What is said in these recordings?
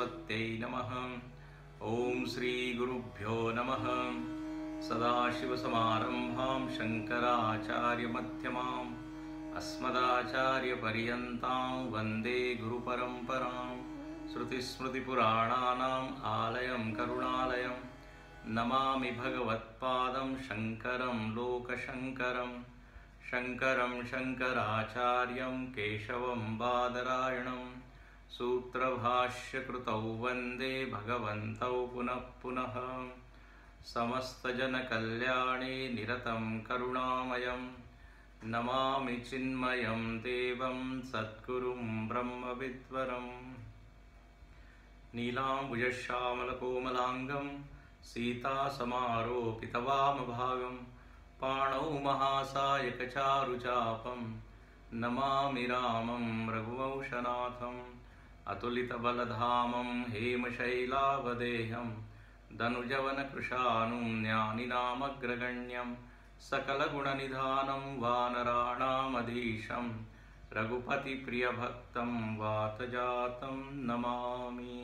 सरस्वत्यै नमः। ओम श्री गुरुभ्यो नमः। सदाशिवसमारम्भां शङ्कराचार्यमध्यमाम् अस्मदाचार्यपर्यन्तां वन्दे गुरुपरम्परां। श्रुतिस्मृतिपुराणानाम् आलयं करुणालयं नमामि भगवत्पादं शङ्करं लोकशङ्करं। शङ्करं शङ्कराचार्यं केशवं बादरायणं सूत्रभाष्यकृतौ वन्दे भगवन्तौ पुनः पुनः। समस्तजनकल्याणे निरतं करुणामयं नमामि चिन्मयं देवं सद्गुरुं ब्रह्मविद्वरम्। नीलाम्बुजश्यामलकोमलाङ्गं सीतासमारोपितवामभागं पाणौ महासायकचारुचापं नमामि रामं रघुवंशनाथम्। अतुलितबलधामं हेमशैलावदेहं दनुजवनकृशानुं ज्ञानिनामग्रगण्यं सकलगुणनिधानं वानराणामधीशं रघुपतिप्रियभक्तं वातजातं नमामि।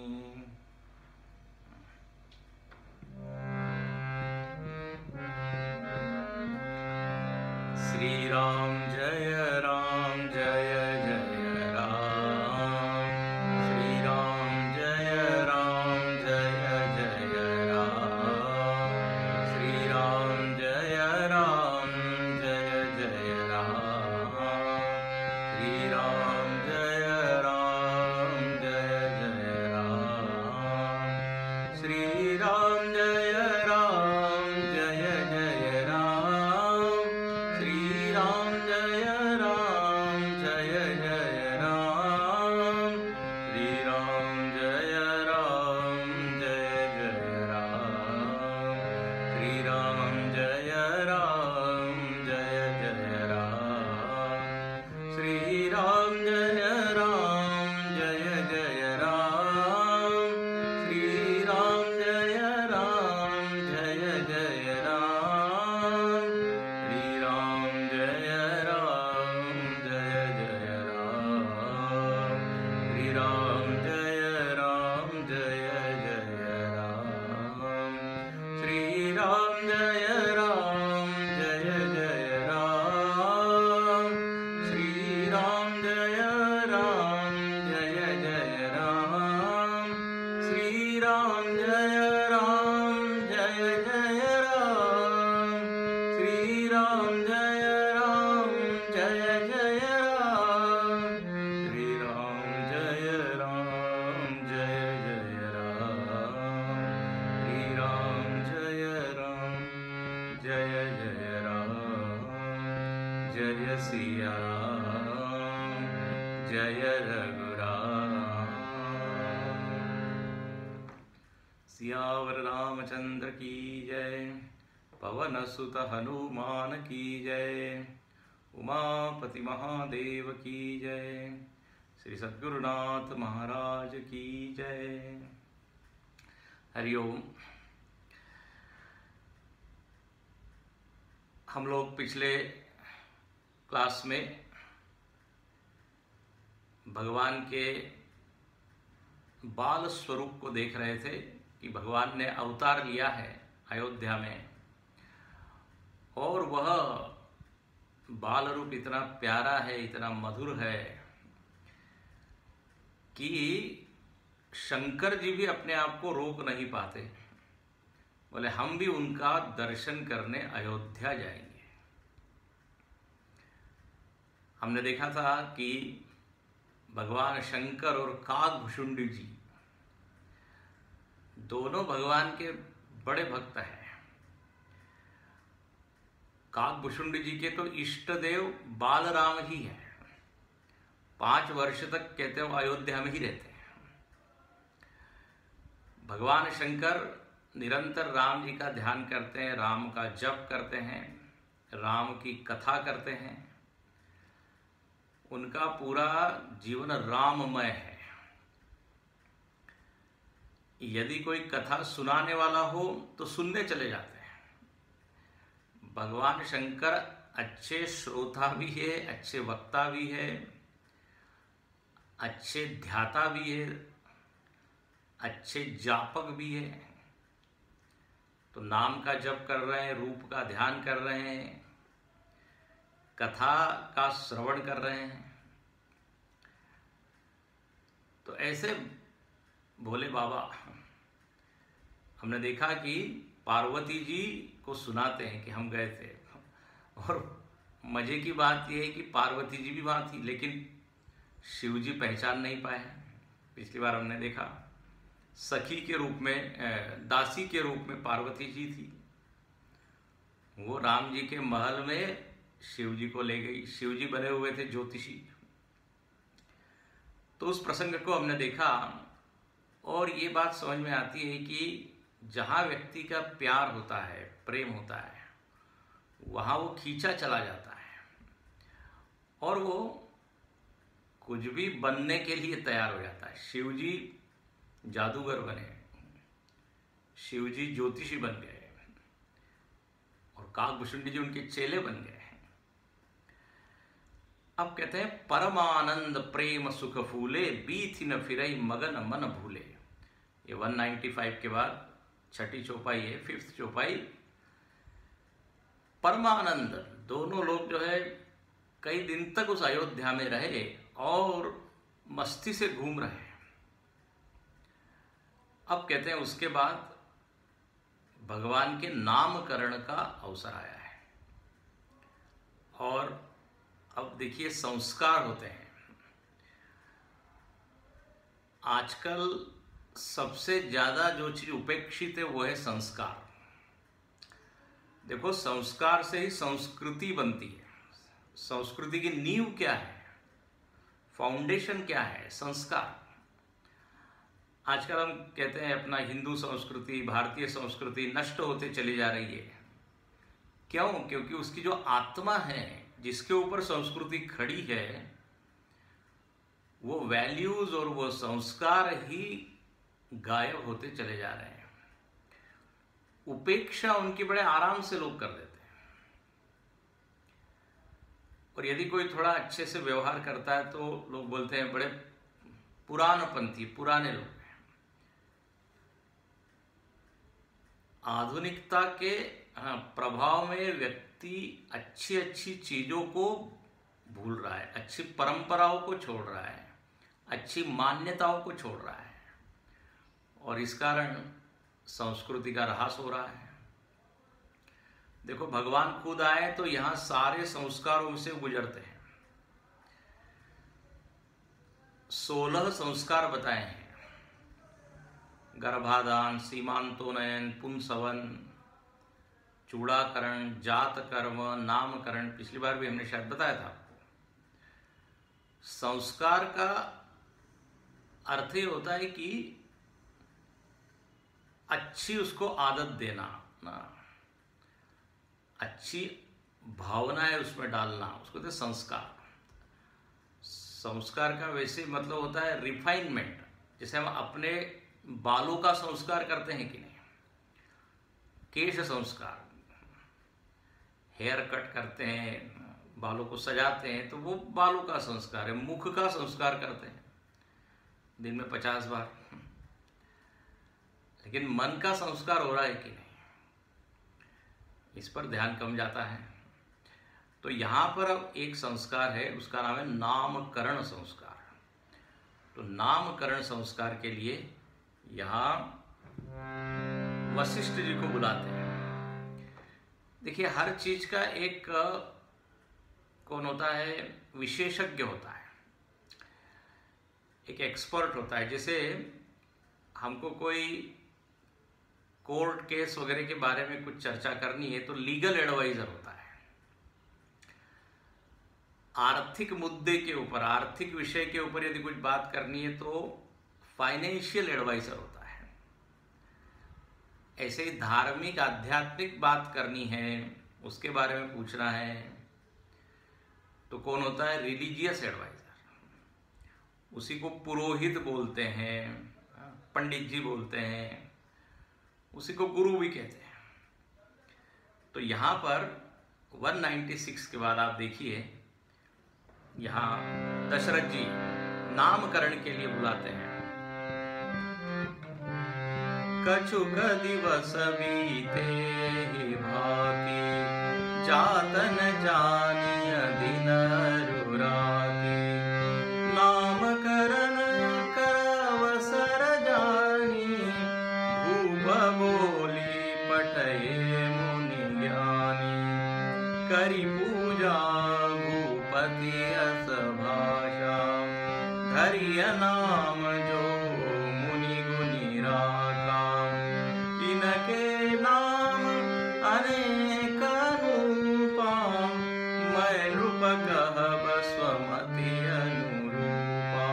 श्रीराम जय जय राम। श्रीराम जय जय राम। श्रीराम जय जय राम। श्रीराम जय जय राम। श्रीराम जय जय राम। श्रीराम जय जय राम। श्रीराम जय जय राम। श्रीराम जय जय राम। श्रीराम जय जय राम। श्रीराम जय जय राम। श्रीराम जय जय राम। श्रीराम जय जय राम। श्रीराम जय जय राम। श्रीराम जय जय राम। श्रीराम जय जय राम। श्रीराम जय जय राम। श्रीराम जय जय राम। श्रीराम जय जय राम। जय सिया राम जय रघुराम। सियावर रामचंद्र की जय। पवन सुत हनुमान की जय। उमापति महादेव की जय। श्री सद्गुरुनाथ महाराज की जय। हरिओम। हम लोग पिछले क्लास में भगवान के बाल स्वरूप को देख रहे थे कि भगवान ने अवतार लिया है अयोध्या में, और वह बाल रूप इतना प्यारा है, इतना मधुर है कि शंकर जी भी अपने आप को रोक नहीं पाते। बोले हम भी उनका दर्शन करने अयोध्या जाएंगे। हमने देखा था कि भगवान शंकर और काकभुशुंडी जी दोनों भगवान के बड़े भक्त हैं। काकभुशुंडी जी के तो इष्ट देव बालराम ही हैं। 5 वर्ष तक कहते हैं अयोध्या में ही रहते हैं। भगवान शंकर निरंतर राम जी का ध्यान करते हैं, राम का जप करते हैं, राम की कथा करते हैं। उनका पूरा जीवन राममय है। यदि कोई कथा सुनाने वाला हो तो सुनने चले जाते हैं। भगवान शंकर अच्छे श्रोता भी है, अच्छे वक्ता भी है, अच्छे ध्याता भी है, अच्छे जापक भी है, तो नाम का जप कर रहे हैं, रूप का ध्यान कर रहे हैं, कथा का श्रवण कर रहे हैं। तो ऐसे भोले बाबा हमने देखा कि पार्वती जी को सुनाते हैं कि हम गए थे, और मजे की बात यह है कि पार्वती जी भी वहाँ थी, लेकिन शिव जी पहचान नहीं पाए। पिछली बार हमने देखा सखी के रूप में, दासी के रूप में पार्वती जी थी, वो राम जी के महल में शिव जी को ले गई। शिव जी बने हुए थे ज्योतिषी। तो उस प्रसंग को हमने देखा, और ये बात समझ में आती है कि जहाँ व्यक्ति का प्यार होता है, प्रेम होता है, वहाँ वो खींचा चला जाता है, और वो कुछ भी बनने के लिए तैयार हो जाता है। शिव जी जादूगर बने, शिव जी ज्योतिषी बन गए, और काकभूषुंडी जी उनके चेले बन गए। अब कहते हैं परमानंद प्रेम सुख फूले, बीथी न फिरई मगन मन भूले। ये 195 के बाद छठी चौपाई है, 5th चौपाई। परमानंद, दोनों लोग जो है कई दिन तक उस अयोध्या में रहे और मस्ती से घूम रहे हैं। अब कहते हैं उसके बाद भगवान के नामकरण का अवसर आया है, और अब देखिए संस्कार होते हैं। आजकल सबसे ज्यादा जो चीज उपेक्षित है वो है संस्कार। देखो, संस्कार से ही संस्कृति बनती है। संस्कृति की नींव क्या है, फाउंडेशन क्या है? संस्कार। आजकल हम कहते हैं अपना हिंदू संस्कृति, भारतीय संस्कृति नष्ट होते चली जा रही है। क्यों? क्योंकि उसकी जो आत्मा है, जिसके ऊपर संस्कृति खड़ी है, वो वैल्यूज और वो संस्कार ही गायब होते चले जा रहे हैं। उपेक्षा उनकी बड़े आराम से लोग कर देते हैं, और यदि कोई थोड़ा अच्छे से व्यवहार करता है तो लोग बोलते हैं बड़े पुरानपंथी, पुराने लोग हैं। आधुनिकता के प्रभाव में व्यक्ति अच्छी अच्छी चीजों को भूल रहा है, अच्छी परंपराओं को छोड़ रहा है, अच्छी मान्यताओं को छोड़ रहा है, और इस कारण संस्कृति का ह्रास हो रहा है। देखो, भगवान खुद आए तो यहां सारे संस्कारों से गुजरते हैं। 16 संस्कार बताए हैं। गर्भाधान, सीमांतोनयन, पुंसवन, चूड़ाकरण, जात कर्म, नामकरण। पिछली बार भी हमने शायद बताया था आपको। संस्कार का अर्थ ये होता है कि अच्छी उसको आदत देना ना, अच्छी भावनाएं उसमें डालना, उसको कहते संस्कार। संस्कार का वैसे मतलब होता है रिफाइनमेंट। जैसे हम अपने बालों का संस्कार करते हैं कि नहीं, केश संस्कार, हेयर कट करते हैं, बालों को सजाते हैं, तो वो बालों का संस्कार है। मुख का संस्कार करते हैं दिन में 50 बार, लेकिन मन का संस्कार हो रहा है कि नहीं, इस पर ध्यान कम जाता है। तो यहां पर अब एक संस्कार है, उसका नाम है नामकरण संस्कार। तो नामकरण संस्कार के लिए यहां वशिष्ठ जी को बुलाते हैं। देखिए, हर चीज का एक कौन होता है, विशेषज्ञ होता है, एक एक्सपर्ट होता है। जैसे हमको कोई कोर्ट केस वगैरह के बारे में कुछ चर्चा करनी है तो लीगल एडवाइजर होता है। आर्थिक मुद्दे के ऊपर, आर्थिक विषय के ऊपर यदि कुछ बात करनी है तो फाइनेंशियल एडवाइजर होता है। ऐसे ही धार्मिक आध्यात्मिक बात करनी है, उसके बारे में पूछना है तो कौन होता है, रिलीजियस एडवाइजर। उसी को पुरोहित बोलते हैं, पंडित जी बोलते हैं, उसी को गुरु भी कहते हैं। तो यहां पर 196 के बाद आप देखिए, यहां दशरथ जी नामकरण के लिए बुलाते हैं। कछुक दिवस बीते ही भांति, जातन जानिय दिन रुराती। नामकरण करवसर जानी, भूप बोली पठये मुनि ज्ञानी। करि पूजा भूपति अस भाषा, धरिय नाम जो मुनि गुनि राखा। इनके नाम अनेक अनुपा, मैं नृप कहब स्वमति अनुरूपा।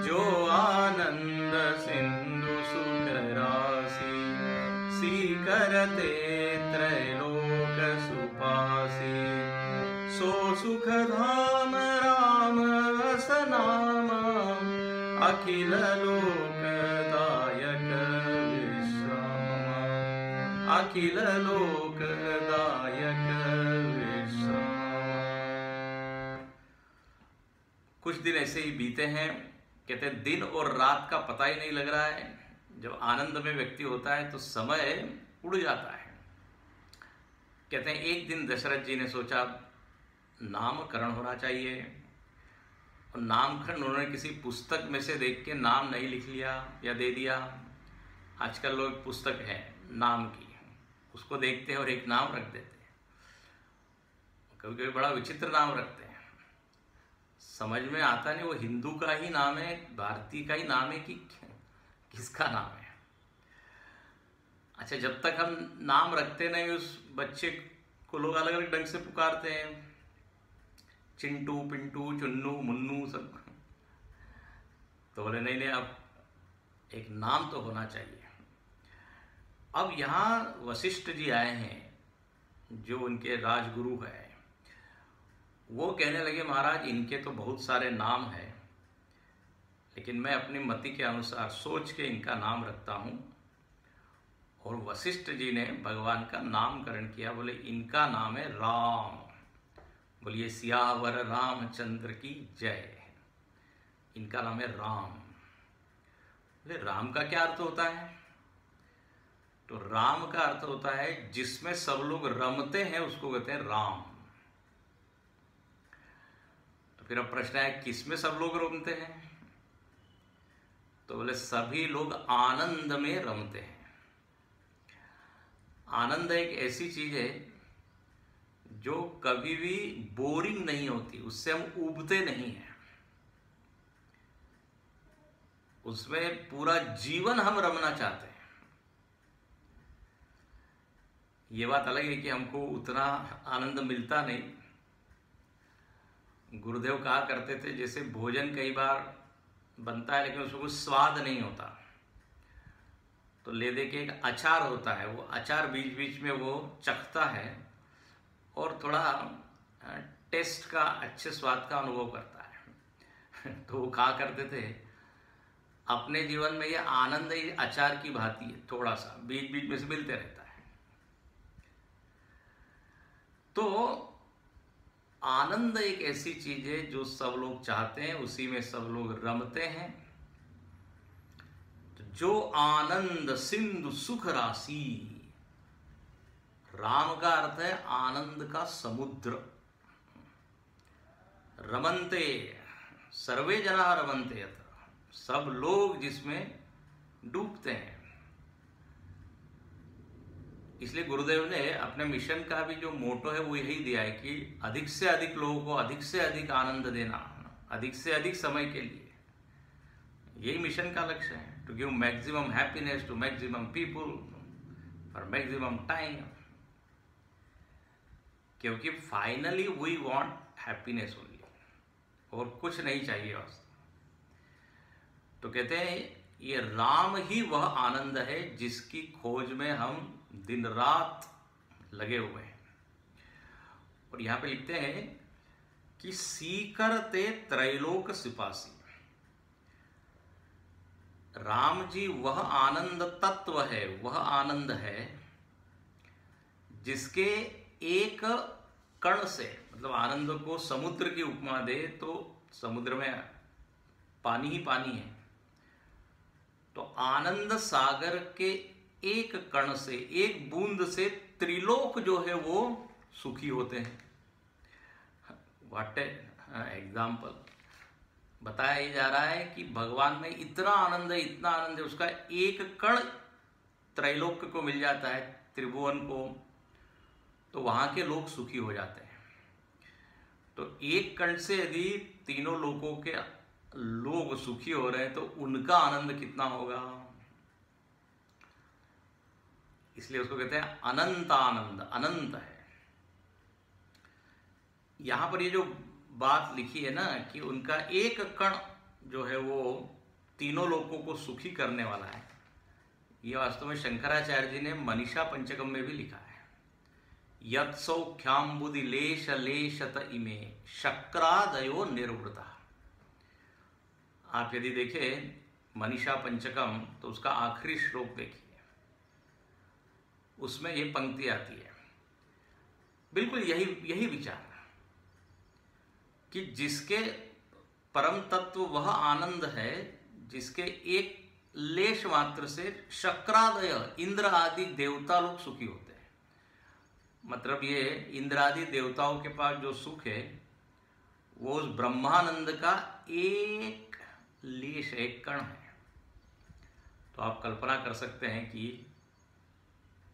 जो आनंद सिंधु सुख राशि, सीकरते त्रैलोक सुपासी। सो सुख धाम राम रस नाम, अखिल लोकदायक विश्राम। अखिल लोकदायक विश्राम। कुछ दिन ऐसे ही बीते हैं। कहते हैं दिन और रात का पता ही नहीं लग रहा है। जब आनंद में व्यक्ति होता है तो समय उड़ जाता है। कहते हैं एक दिन दशरथ जी ने सोचा नामकरण होना चाहिए, और नामकरण उन्होंने किसी पुस्तक में से देख के नाम नहीं लिख लिया या दे दिया। आजकल लोग पुस्तक है नाम की, उसको देखते हैं और एक नाम रख देते हैं। कभी कभी बड़ा विचित्र नाम रखते हैं, समझ में आता नहीं वो हिंदू का ही नाम है, भारतीय का ही नाम है कि किसका नाम है। अच्छा, जब तक हम नाम रखते नहीं उस बच्चे को लोग अलग अलग ढंग से पुकारते हैं, चिंटू पिंटू चुन्नू मुन्नू सब। तो बोले नहीं नहीं, अब एक नाम तो होना चाहिए। अब यहाँ वशिष्ठ जी आए हैं जो उनके राजगुरु है। वो कहने लगे महाराज इनके तो बहुत सारे नाम हैं, लेकिन मैं अपनी मति के अनुसार सोच के इनका नाम रखता हूँ। और वशिष्ठ जी ने भगवान का नामकरण किया। बोले इनका नाम है राम। बोलिए सियावर रामचंद्र की जय। इनका नाम है राम। बोले राम का क्या अर्थ होता है? तो राम का अर्थ होता है जिसमें सब लोग रमते हैं उसको कहते हैं राम। तो फिर अब प्रश्न है किसमें सब लोग रमते हैं? तो बोले सभी लोग आनंद में रमते हैं। आनंद एक ऐसी चीज है जो कभी भी बोरिंग नहीं होती, उससे हम ऊबते नहीं हैं, उसमें पूरा जीवन हम रमना चाहते हैं। ये बात अलग है कि हमको उतना आनंद मिलता नहीं। गुरुदेव कहा करते थे जैसे भोजन कई बार बनता है लेकिन उसमें कुछ स्वाद नहीं होता, तो ले दे के एक अचार होता है, वो अचार बीच बीच में वो चखता है और थोड़ा टेस्ट का अच्छे स्वाद का अनुभव करता है। तो वो कहा करते थे अपने जीवन में ये आनंद ही अचार की भांति है, थोड़ा सा बीच बीच में से मिलते रहता है। तो आनंद एक ऐसी चीज है जो सब लोग चाहते हैं, उसी में सब लोग रमते हैं। तो जो आनंद सिंधु सुख राशि, राम का अर्थ है आनंद का समुद्र। रमन्ते सर्वे जना रमन्ते यत्र, सब लोग जिसमें डूबते हैं। इसलिए गुरुदेव ने अपने मिशन का भी जो मोटो है वो यही दिया है कि अधिक से अधिक लोगों को अधिक से अधिक आनंद देना, अधिक से अधिक समय के लिए। यही मिशन का लक्ष्य है, to give maximum happiness to maximum people for maximum time. क्योंकि finally we want happiness only, और कुछ नहीं चाहिए वास्तव। तो कहते हैं ये राम ही वह आनंद है जिसकी खोज में हम दिन रात लगे हुए हैं। और यहां पे लिखते हैं कि सीकर ते त्रैलोक सिपासी। राम जी वह आनंद तत्व है, वह आनंद है जिसके एक कण से, मतलब आनंद को समुद्र की उपमा दे तो समुद्र में पानी ही पानी है, तो आनंद सागर के एक कण से, एक बूंद से त्रिलोक जो है वो सुखी होते हैं। व्हाट एग्जाम्पल बताया ही जा रहा है कि भगवान में इतना आनंद है, इतना आनंद है, उसका एक कण त्रैलोक्य को मिल जाता है, त्रिभुवन को, तो वहां के लोग सुखी हो जाते हैं। तो एक कण से यदि तीनों लोगों के लोग सुखी हो रहे हैं तो उनका आनंद कितना होगा। इसलिए उसको कहते हैं अनंत आनंद, अनंत है। यहां पर ये जो बात लिखी है ना कि उनका एक कण जो है वो तीनों लोगों को सुखी करने वाला है, ये वास्तव में शंकराचार्य जी ने मनीषा पंचकम में भी लिखा है। यत् सौख्याम्बुदि लेश लेशत इमे शक्रादयो निर्वृता। आप यदि देखें मनीषा पंचकम तो उसका आखिरी श्लोक देखिए, उसमें ये पंक्ति आती है, बिल्कुल यही विचार कि जिसके परम तत्व वह आनंद है, जिसके एक लेश मात्र से शक्रादय इंद्र आदि देवता लोग सुखी होते हैं। मतलब ये इंद्र आदि देवताओं के पास जो सुख है वो उस ब्रह्मानंद का एक लेश, एक कण है। तो आप कल्पना कर सकते हैं कि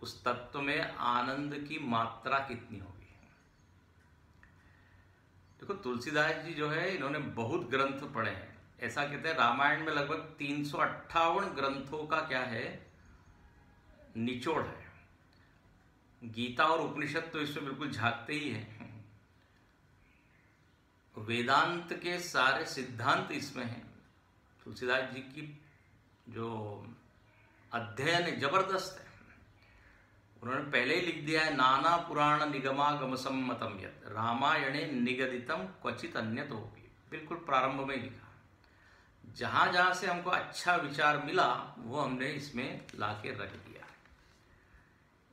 उस तत्व में आनंद की मात्रा कितनी होगी। देखो तुलसीदास जी जो है इन्होंने बहुत ग्रंथ पढ़े हैं। ऐसा कहते हैं रामायण में लगभग 358 ग्रंथों का क्या है, निचोड़ है। गीता और उपनिषद तो इसमें बिल्कुल झांकते ही हैं। वेदांत के सारे सिद्धांत इसमें हैं। तुलसीदास जी की जो अध्ययन जबरदस्त है। उन्होंने पहले ही लिख दिया है, नाना पुराण निगमागम सम्मतम यत् रामायणे निगदितम क्वचित अन्यतोपि। बिल्कुल प्रारंभ में लिखा। जहां जहां से हमको अच्छा विचार मिला वो हमने इसमें लाके रख दिया।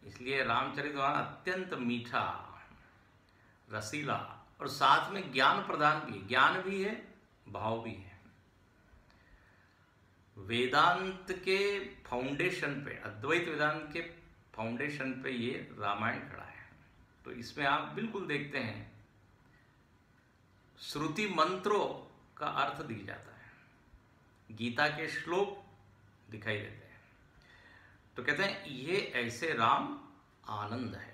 इसलिए रामचरितमानस अत्यंत मीठा, रसीला और साथ में ज्ञान प्रदान भी है। ज्ञान भी है, भाव भी है। वेदांत के फाउंडेशन पे, अद्वैत वेदांत के फाउंडेशन पे ये रामायण खड़ा है। तो इसमें आप बिल्कुल देखते हैं श्रुति मंत्रों का अर्थ दिया जाता है, गीता के श्लोक दिखाई देते हैं। तो कहते हैं ये ऐसे राम आनंद है।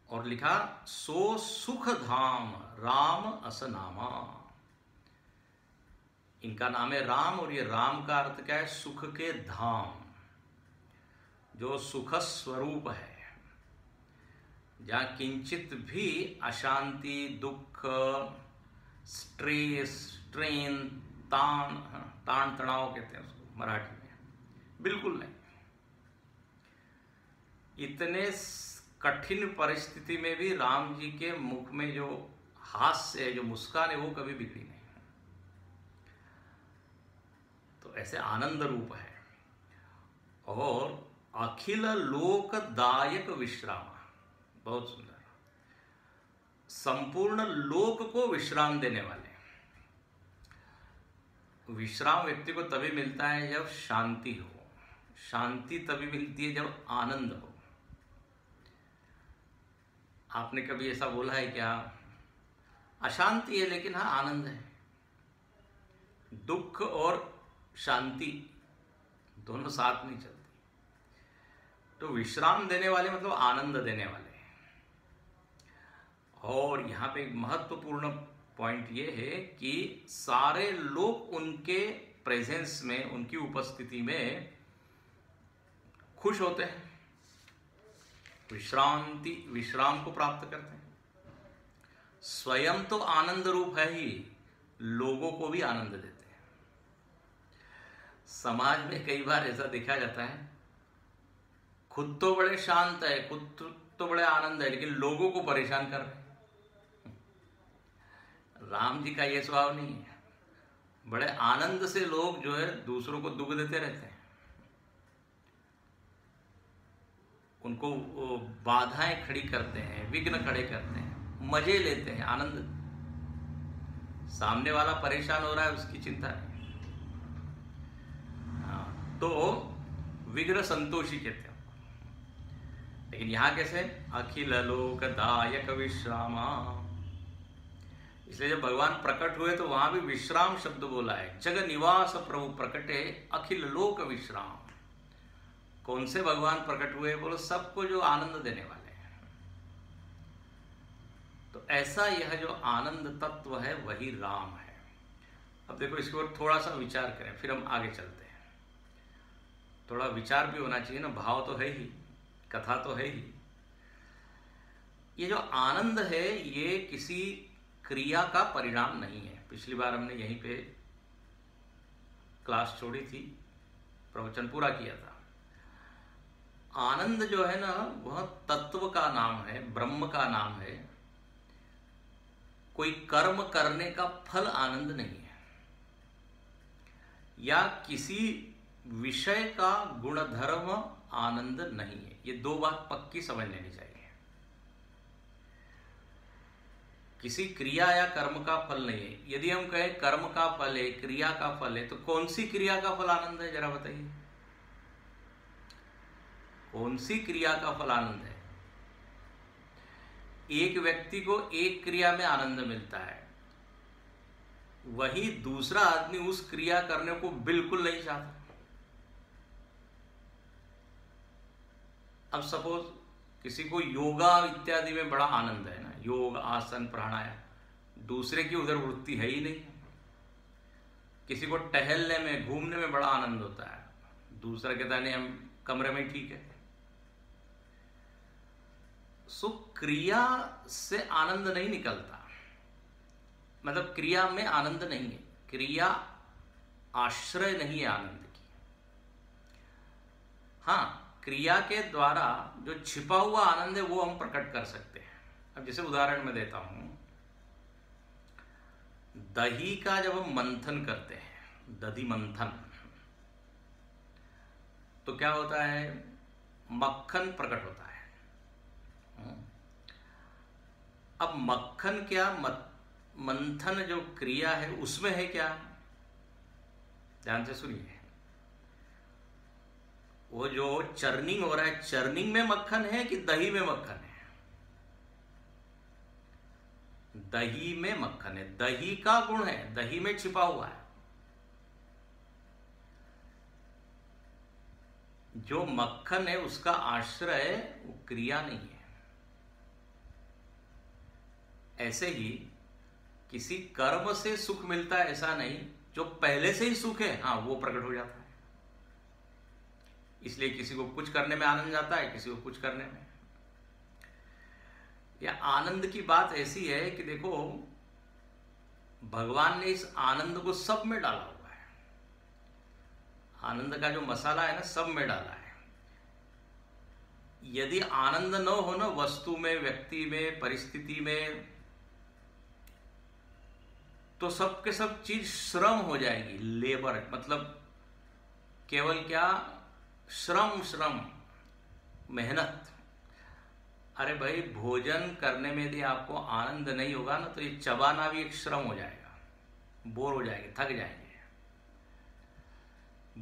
और लिखा सो सुख धाम राम असनामा। इनका नाम है राम और ये राम का अर्थ क्या है, सुख के धाम, जो सुख स्वरूप है, जहां किंचित भी अशांति, दुख, स्ट्रेस, स्ट्रेन, तान तनाव कहते हैं उसको मराठी में, बिल्कुल नहीं। इतने कठिन परिस्थिति में भी राम जी के मुख में जो हास्य है, जो मुस्कान है, वो कभी बिगड़ी नहीं। तो ऐसे आनंद रूप है। और अखिल लोकदायक विश्राम, बहुत सुंदर, संपूर्ण लोक को विश्राम देने वाले। विश्राम व्यक्ति को तभी मिलता है जब शांति हो, शांति तभी मिलती है जब आनंद हो। आपने कभी ऐसा बोला है क्या, अशांति है लेकिन हाँ आनंद है? दुख और शांति दोनों साथ नहीं चलती। तो विश्राम देने वाले मतलब आनंद देने वाले। और यहाँ पे एक महत्वपूर्ण पॉइंट ये है कि सारे लोग उनके प्रेजेंस में, उनकी उपस्थिति में खुश होते हैं, विश्राम को प्राप्त करते हैं। स्वयं तो आनंद रूप है ही, लोगों को भी आनंद देते हैं। समाज में कई बार ऐसा देखा जाता है, खुद तो बड़े शांत है, खुद तो बड़े आनंद है, लेकिन लोगों को परेशान कर रहे हैं। राम जी का ये स्वभाव नहीं है। बड़े आनंद से लोग जो है दूसरों को दुख देते रहते हैं, उनको बाधाएं खड़ी करते हैं, विघ्न खड़े करते हैं, मजे लेते हैं, आनंद। सामने वाला परेशान हो रहा है उसकी चिंता नहीं। तो विग्रह संतोषी कहते हैं। लेकिन यहां कैसे, अखिल लोकदायक विश्रामा। इसलिए जब भगवान प्रकट हुए तो वहां भी विश्राम शब्द बोला है। जग निवास प्रभु प्रकटे अखिल लोक विश्राम। कौन से भगवान प्रकट हुए, बोलो सबको जो आनंद देने वाले हैं। तो ऐसा यह जो आनंद तत्व है वही राम है। अब देखो इसके ऊपर थोड़ा सा विचार करें, फिर हम आगे चलते हैं। थोड़ा विचार भी होना चाहिए ना, भाव तो है ही, कथा तो है ही। ये जो आनंद है ये किसी क्रिया का परिणाम नहीं है। पिछली बार हमने यहीं पे क्लास छोड़ी थी, प्रवचन पूरा किया था। आनंद जो है ना वह तत्व का नाम है, ब्रह्म का नाम है। कोई कर्म करने का फल आनंद नहीं है, या किसी विषय का गुणधर्म आनंद नहीं है। ये दो बात पक्की समझ लेनी चाहिए। किसी क्रिया या कर्म का फल नहीं है। यदि हम कहें कर्म का फल है, क्रिया का फल है, तो कौन सी क्रिया का फल आनंद है, जरा बताइए। कौन सी क्रिया का फल आनंद है? एक व्यक्ति को एक क्रिया में आनंद मिलता है, वही दूसरा आदमी उस क्रिया करने को बिल्कुल नहीं चाहता। अब सपोज किसी को योगा इत्यादि में बड़ा आनंद है ना, योग आसन प्राणायाम, दूसरे की उधर वृत्ति है ही नहीं। किसी को टहलने में घूमने में बड़ा आनंद होता है, दूसरा कहता नहीं हम कमरे में ठीक है। सो क्रिया से आनंद नहीं निकलता, मतलब क्रिया में आनंद नहीं है, क्रिया आश्रय नहीं है आनंद की। हाँ, क्रिया के द्वारा जो छिपा हुआ आनंद है वो हम प्रकट कर सकते हैं। अब जैसे उदाहरण मैं देता हूं, दही का जब हम मंथन करते हैं, दधि मंथन, तो क्या होता है, मक्खन प्रकट होता है। अब मक्खन क्या, मंथन जो क्रिया है उसमें है क्या, ध्यान से सुनिए। वो जो चर्निंग हो रहा है, चर्निंग में मक्खन है कि दही में मक्खन है? दही में मक्खन है, दही का गुण है, दही में छिपा हुआ है। जो मक्खन है उसका आश्रय वो क्रिया नहीं है। ऐसे ही किसी कर्म से सुख मिलता है ऐसा नहीं, जो पहले से ही सुख है हाँ वो प्रकट हो जाता है। इसलिए किसी को कुछ करने में आनंद आता है, किसी को कुछ करने में। या आनंद की बात ऐसी है कि देखो भगवान ने इस आनंद को सब में डाला हुआ है। आनंद का जो मसाला है ना सब में डाला है। यदि आनंद न हो ना वस्तु में, व्यक्ति में, परिस्थिति में, तो सब के सब चीज श्रम हो जाएगी, लेबर, मतलब केवल क्या, श्रम, मेहनत। अरे भाई भोजन करने में यदि आपको आनंद नहीं होगा ना तो ये चबाना भी एक श्रम हो जाएगा, बोर हो जाएंगे, थक जाएंगे।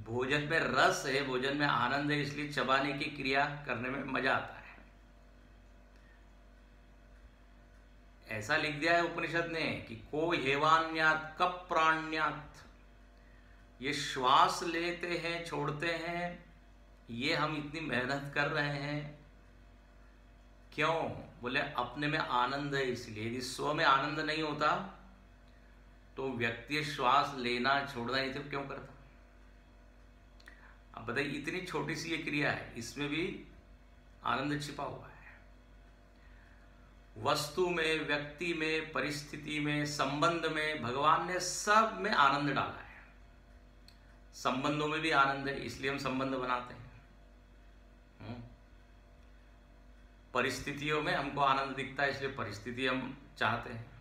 भोजन में रस है, भोजन में आनंद है, इसलिए चबाने की क्रिया करने में मजा आता है। ऐसा लिख दिया है उपनिषद ने कि को हेवान्यात कप प्राण्यात, ये श्वास लेते हैं छोड़ते हैं, ये हम इतनी मेहनत कर रहे हैं, क्यों? बोले अपने में आनंद है इसलिए। यदि स्व में आनंद नहीं होता तो व्यक्ति श्वास लेना छोड़ना ये तो क्यों करता? अब बताइए, इतनी छोटी सी ये क्रिया है, इसमें भी आनंद छिपा हुआ है। वस्तु में, व्यक्ति में, परिस्थिति में, संबंध में, भगवान ने सब में आनंद डाला है। संबंधों में भी आनंद है, इसलिए हम संबंध बनाते हैं। परिस्थितियों में हमको आनंद दिखता है, इसलिए परिस्थिति हम चाहते हैं।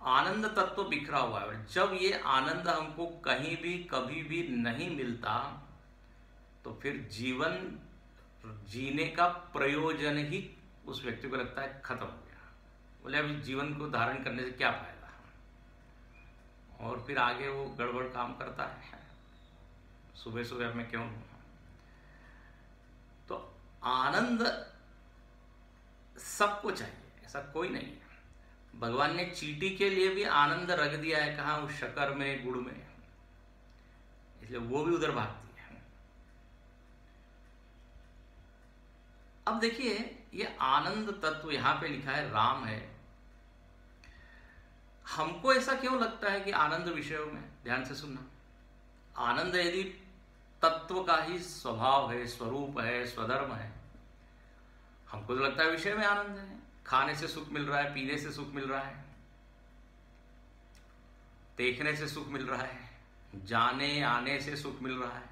आनंद तत्व बिखरा हुआ है। जब ये आनंद हमको कहीं भी कभी भी नहीं मिलता तो फिर जीवन जीने का प्रयोजन ही उस व्यक्ति को लगता है खत्म हो गया। बोले अभी जीवन को धारण करने से क्या फायदा। और फिर आगे वो गड़बड़ काम करता है। सुबह सुबह मैं क्यों? तो आनंद सबको चाहिए, ऐसा कोई नहीं है। भगवान ने चींटी के लिए भी आनंद रख दिया है, कहाँ? उस शक्कर में, गुड़ में, इसलिए वो भी उधर भागती है। अब देखिए, ये आनंद तत्व यहां पे लिखा है, राम है। हमको ऐसा क्यों लगता है कि आनंद विषयों में? ध्यान से सुनना। आनंद यदि तत्व का ही स्वभाव है, स्वरूप है, स्वधर्म है, हमको तो लगता है विषय में आनंद है। खाने से सुख मिल रहा है, पीने से सुख मिल रहा है, देखने से सुख मिल रहा है, जाने आने से सुख मिल रहा है।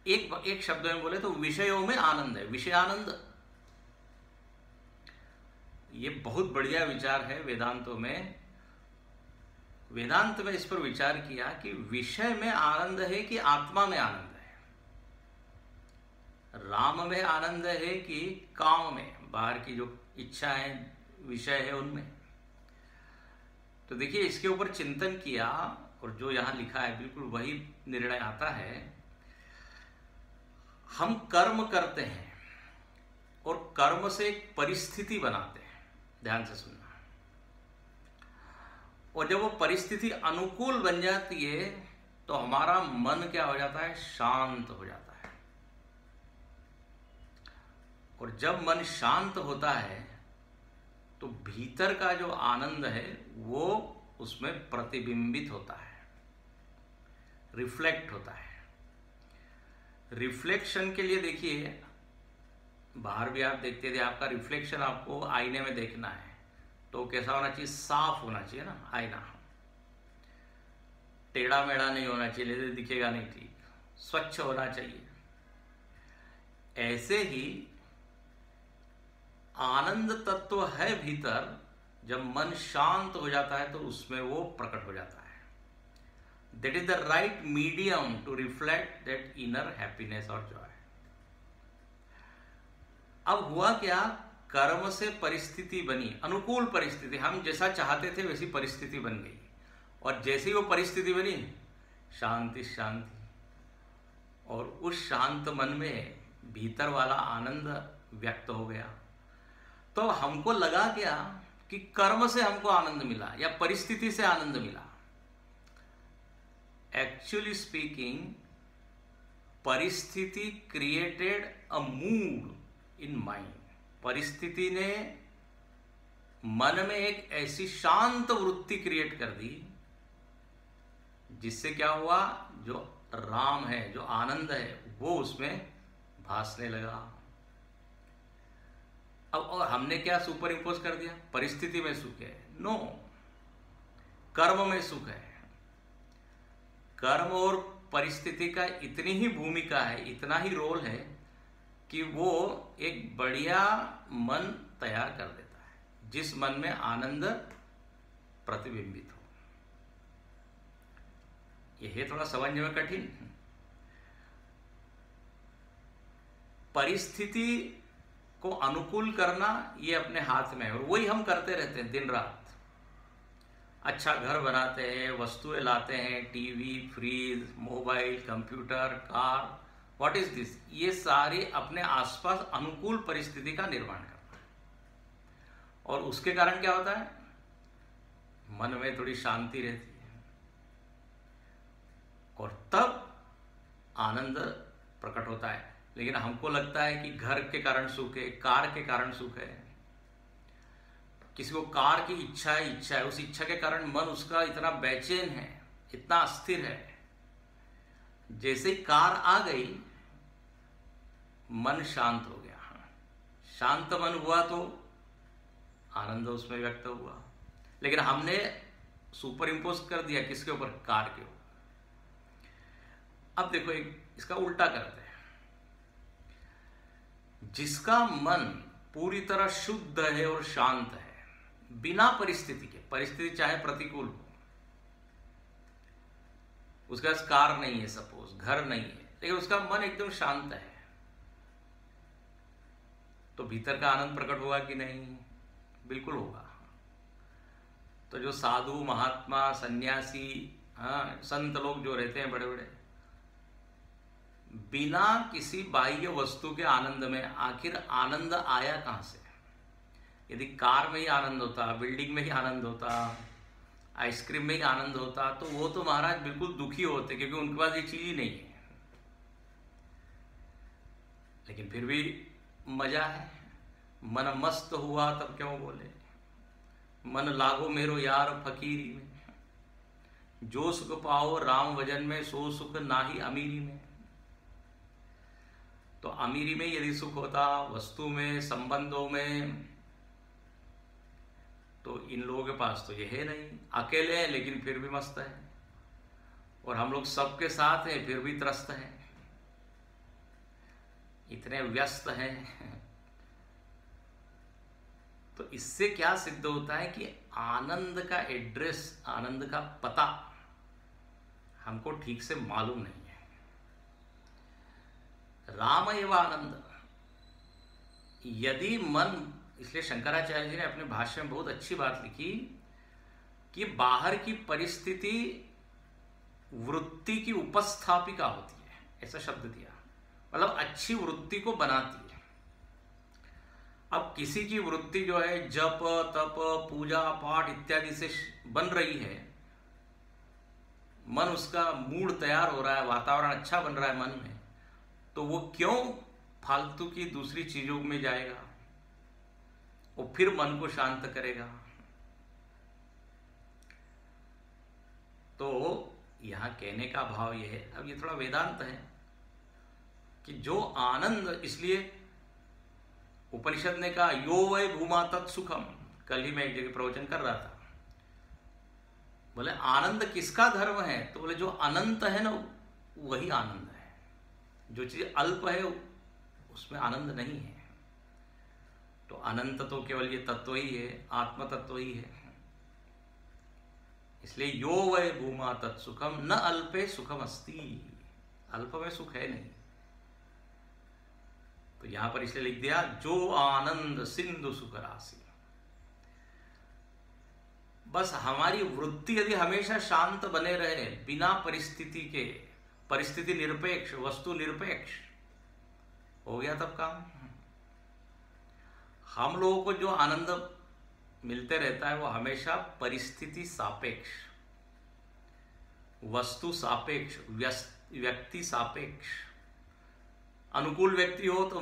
एक शब्द में बोले तो विषयों में आनंद है, विषय आनंद। ये बहुत बढ़िया विचार है वेदांतों में। वेदांत में इस पर विचार किया कि विषय में आनंद है कि आत्मा में आनंद है, राम में आनंद है कि काम में, बाहर की जो इच्छा है, विषय है, उनमें। तो देखिए, इसके ऊपर चिंतन किया और जो यहां लिखा है बिल्कुल वही निर्णय आता है। हम कर्म करते हैं और कर्म से एक परिस्थिति बनाते हैं, ध्यान से सुनना। और जब वो परिस्थिति अनुकूल बन जाती है तो हमारा मन क्या हो जाता है? शांत हो जाता है। और जब मन शांत होता है तो भीतर का जो आनंद है वो उसमें प्रतिबिंबित होता है, रिफ्लेक्ट होता है। रिफ्लेक्शन के लिए देखिए, बाहर भी आप देखते थे, आपका रिफ्लेक्शन आपको आईने में देखना है तो कैसा होना चाहिए? साफ होना चाहिए ना आईना, टेढ़ा मेढ़ा नहीं होना चाहिए, तो दिखेगा नहीं ठीक, स्वच्छ होना चाहिए। ऐसे ही आनंद तत्व है भीतर, जब मन शांत हो जाता है तो उसमें वो प्रकट हो जाता है। That is the right medium to reflect that inner happiness और जॉय। अब हुआ क्या? कर्म से परिस्थिति बनी, अनुकूल परिस्थिति, हम जैसा चाहते थे वैसी परिस्थिति बन गई। और जैसे ही वो परिस्थिति बनी, शांति शांति, और उस शांत मन में भीतर वाला आनंद व्यक्त हो गया। तो हमको लगा क्या कि कर्म से हमको आनंद मिला या परिस्थिति से आनंद मिला। एक्चुअली स्पीकिंग, परिस्थिति created a mood in mind. परिस्थिति ने मन में एक ऐसी शांत वृत्ति क्रिएट कर दी जिससे क्या हुआ? जो राम है, जो आनंद है, वो उसमें भासने लगा। अब और हमने क्या सुपर इंपोज कर दिया? परिस्थिति में सुख है? नो, कर्म में सुख है। कर्म और परिस्थिति का इतनी ही भूमिका है, इतना ही रोल है कि वो एक बढ़िया मन तैयार कर देता है, जिस मन में आनंद प्रतिबिंबित हो। यह है थोड़ा समझने में कठिन। परिस्थिति को अनुकूल करना ये अपने हाथ में है, और वही हम करते रहते हैं दिन रात। अच्छा घर बनाते हैं, वस्तुएं लाते हैं, TV, fridge, mobile, computer, car, what is this? ये सारे अपने आसपास अनुकूल परिस्थिति का निर्माण करता है। और उसके कारण क्या होता है? मन में थोड़ी शांति रहती है और तब आनंद प्रकट होता है। लेकिन हमको लगता है कि घर के कारण सुख है, कार के कारण सुख है। किसी को कार की इच्छा है, उस इच्छा के कारण मन उसका इतना बेचैन है, इतना अस्थिर है। जैसे ही कार आ गई, मन शांत हो गया। शांत मन हुआ तो आनंद उसमें व्यक्त हुआ। लेकिन हमने सुपर इंपोज कर दिया किसके ऊपर? कार के ऊपर। अब देखो, इसका उल्टा करते हैं। जिसका मन पूरी तरह शुद्ध है और शांत है, बिना परिस्थिति के, परिस्थिति चाहे प्रतिकूल हो, उसके पास कार नहीं है, सपोज घर नहीं है, लेकिन उसका मन एकदम शांत है, तो भीतर का आनंद प्रकट होगा कि नहीं? बिल्कुल होगा। तो जो साधु महात्मा सन्यासी, हाँ, संत लोग जो रहते हैं बड़े बड़े, बिना किसी बाह्य वस्तु के आनंद में आखिर आनंद आया कहाँ से? यदि कार में ही आनंद होता, बिल्डिंग में ही आनंद होता, आइसक्रीम में ही आनंद होता, तो वो तो महाराज बिल्कुल दुखी होते, क्योंकि उनके पास ये चीज ही नहीं है। लेकिन फिर भी मजा है। मन मस्त हुआ तब क्यों बोले, मन लागो मेरो यार फकीरी में, जो सुख पाओ राम भजन में, सो सुख नाही अमीरी में। तो अमीरी में यदि सुख होता, वस्तु में, संबंधों में, तो इन लोगों के पास तो ये है नहीं। अकेले हैं लेकिन फिर भी मस्त है, और हम लोग सबके साथ हैं फिर भी त्रस्त हैं, इतने व्यस्त हैं। तो इससे क्या सिद्ध होता है कि आनंद का एड्रेस, आनंद का पता हमको ठीक से मालूम नहीं है। राम एवं आनंद, यदि मन, इसलिए शंकराचार्य जी ने अपने भाष्य में बहुत अच्छी बात लिखी कि बाहर की परिस्थिति वृत्ति की उपस्थापिका होती है, ऐसा शब्द दिया, मतलब अच्छी वृत्ति को बनाती है। अब किसी की वृत्ति जो है जप तप पूजा पाठ इत्यादि से बन रही है, मन उसका मूड तैयार हो रहा है, वातावरण अच्छा बन रहा है मन में, तो वो क्यों फालतू की दूसरी चीजों में जाएगा? वो फिर मन को शांत करेगा। तो यहां कहने का भाव यह है, अब ये थोड़ा वेदांत है, कि जो आनंद, इसलिए उपनिषद ने कहा यो वै भूमा तत्सुखम, कल ही मैं एक जगह प्रवचन कर रहा था, बोले आनंद किसका धर्म है? तो बोले जो अनंत है ना वही आनंद है, जो चीज अल्प है उसमें आनंद नहीं है। तो अनंत तो केवल ये तत्व ही है, आत्म तत्व ही है। इसलिए यो वै भूमा तत्सुखम न अल्पे सुखम अस्ति, अल्प में सुख है नहीं। तो यहां पर इसलिए लिख दिया जो आनंद सिंधु सुख राशि। बस हमारी वृत्ति यदि हमेशा शांत बने रहे, बिना परिस्थिति के, परिस्थिति निरपेक्ष, वस्तु निरपेक्ष, हो गया तब काम। हम लोगों को जो आनंद मिलते रहता है वो हमेशा परिस्थिति सापेक्ष, वस्तु सापेक्ष, व्यक्ति सापेक्ष। अनुकूल व्यक्ति हो तो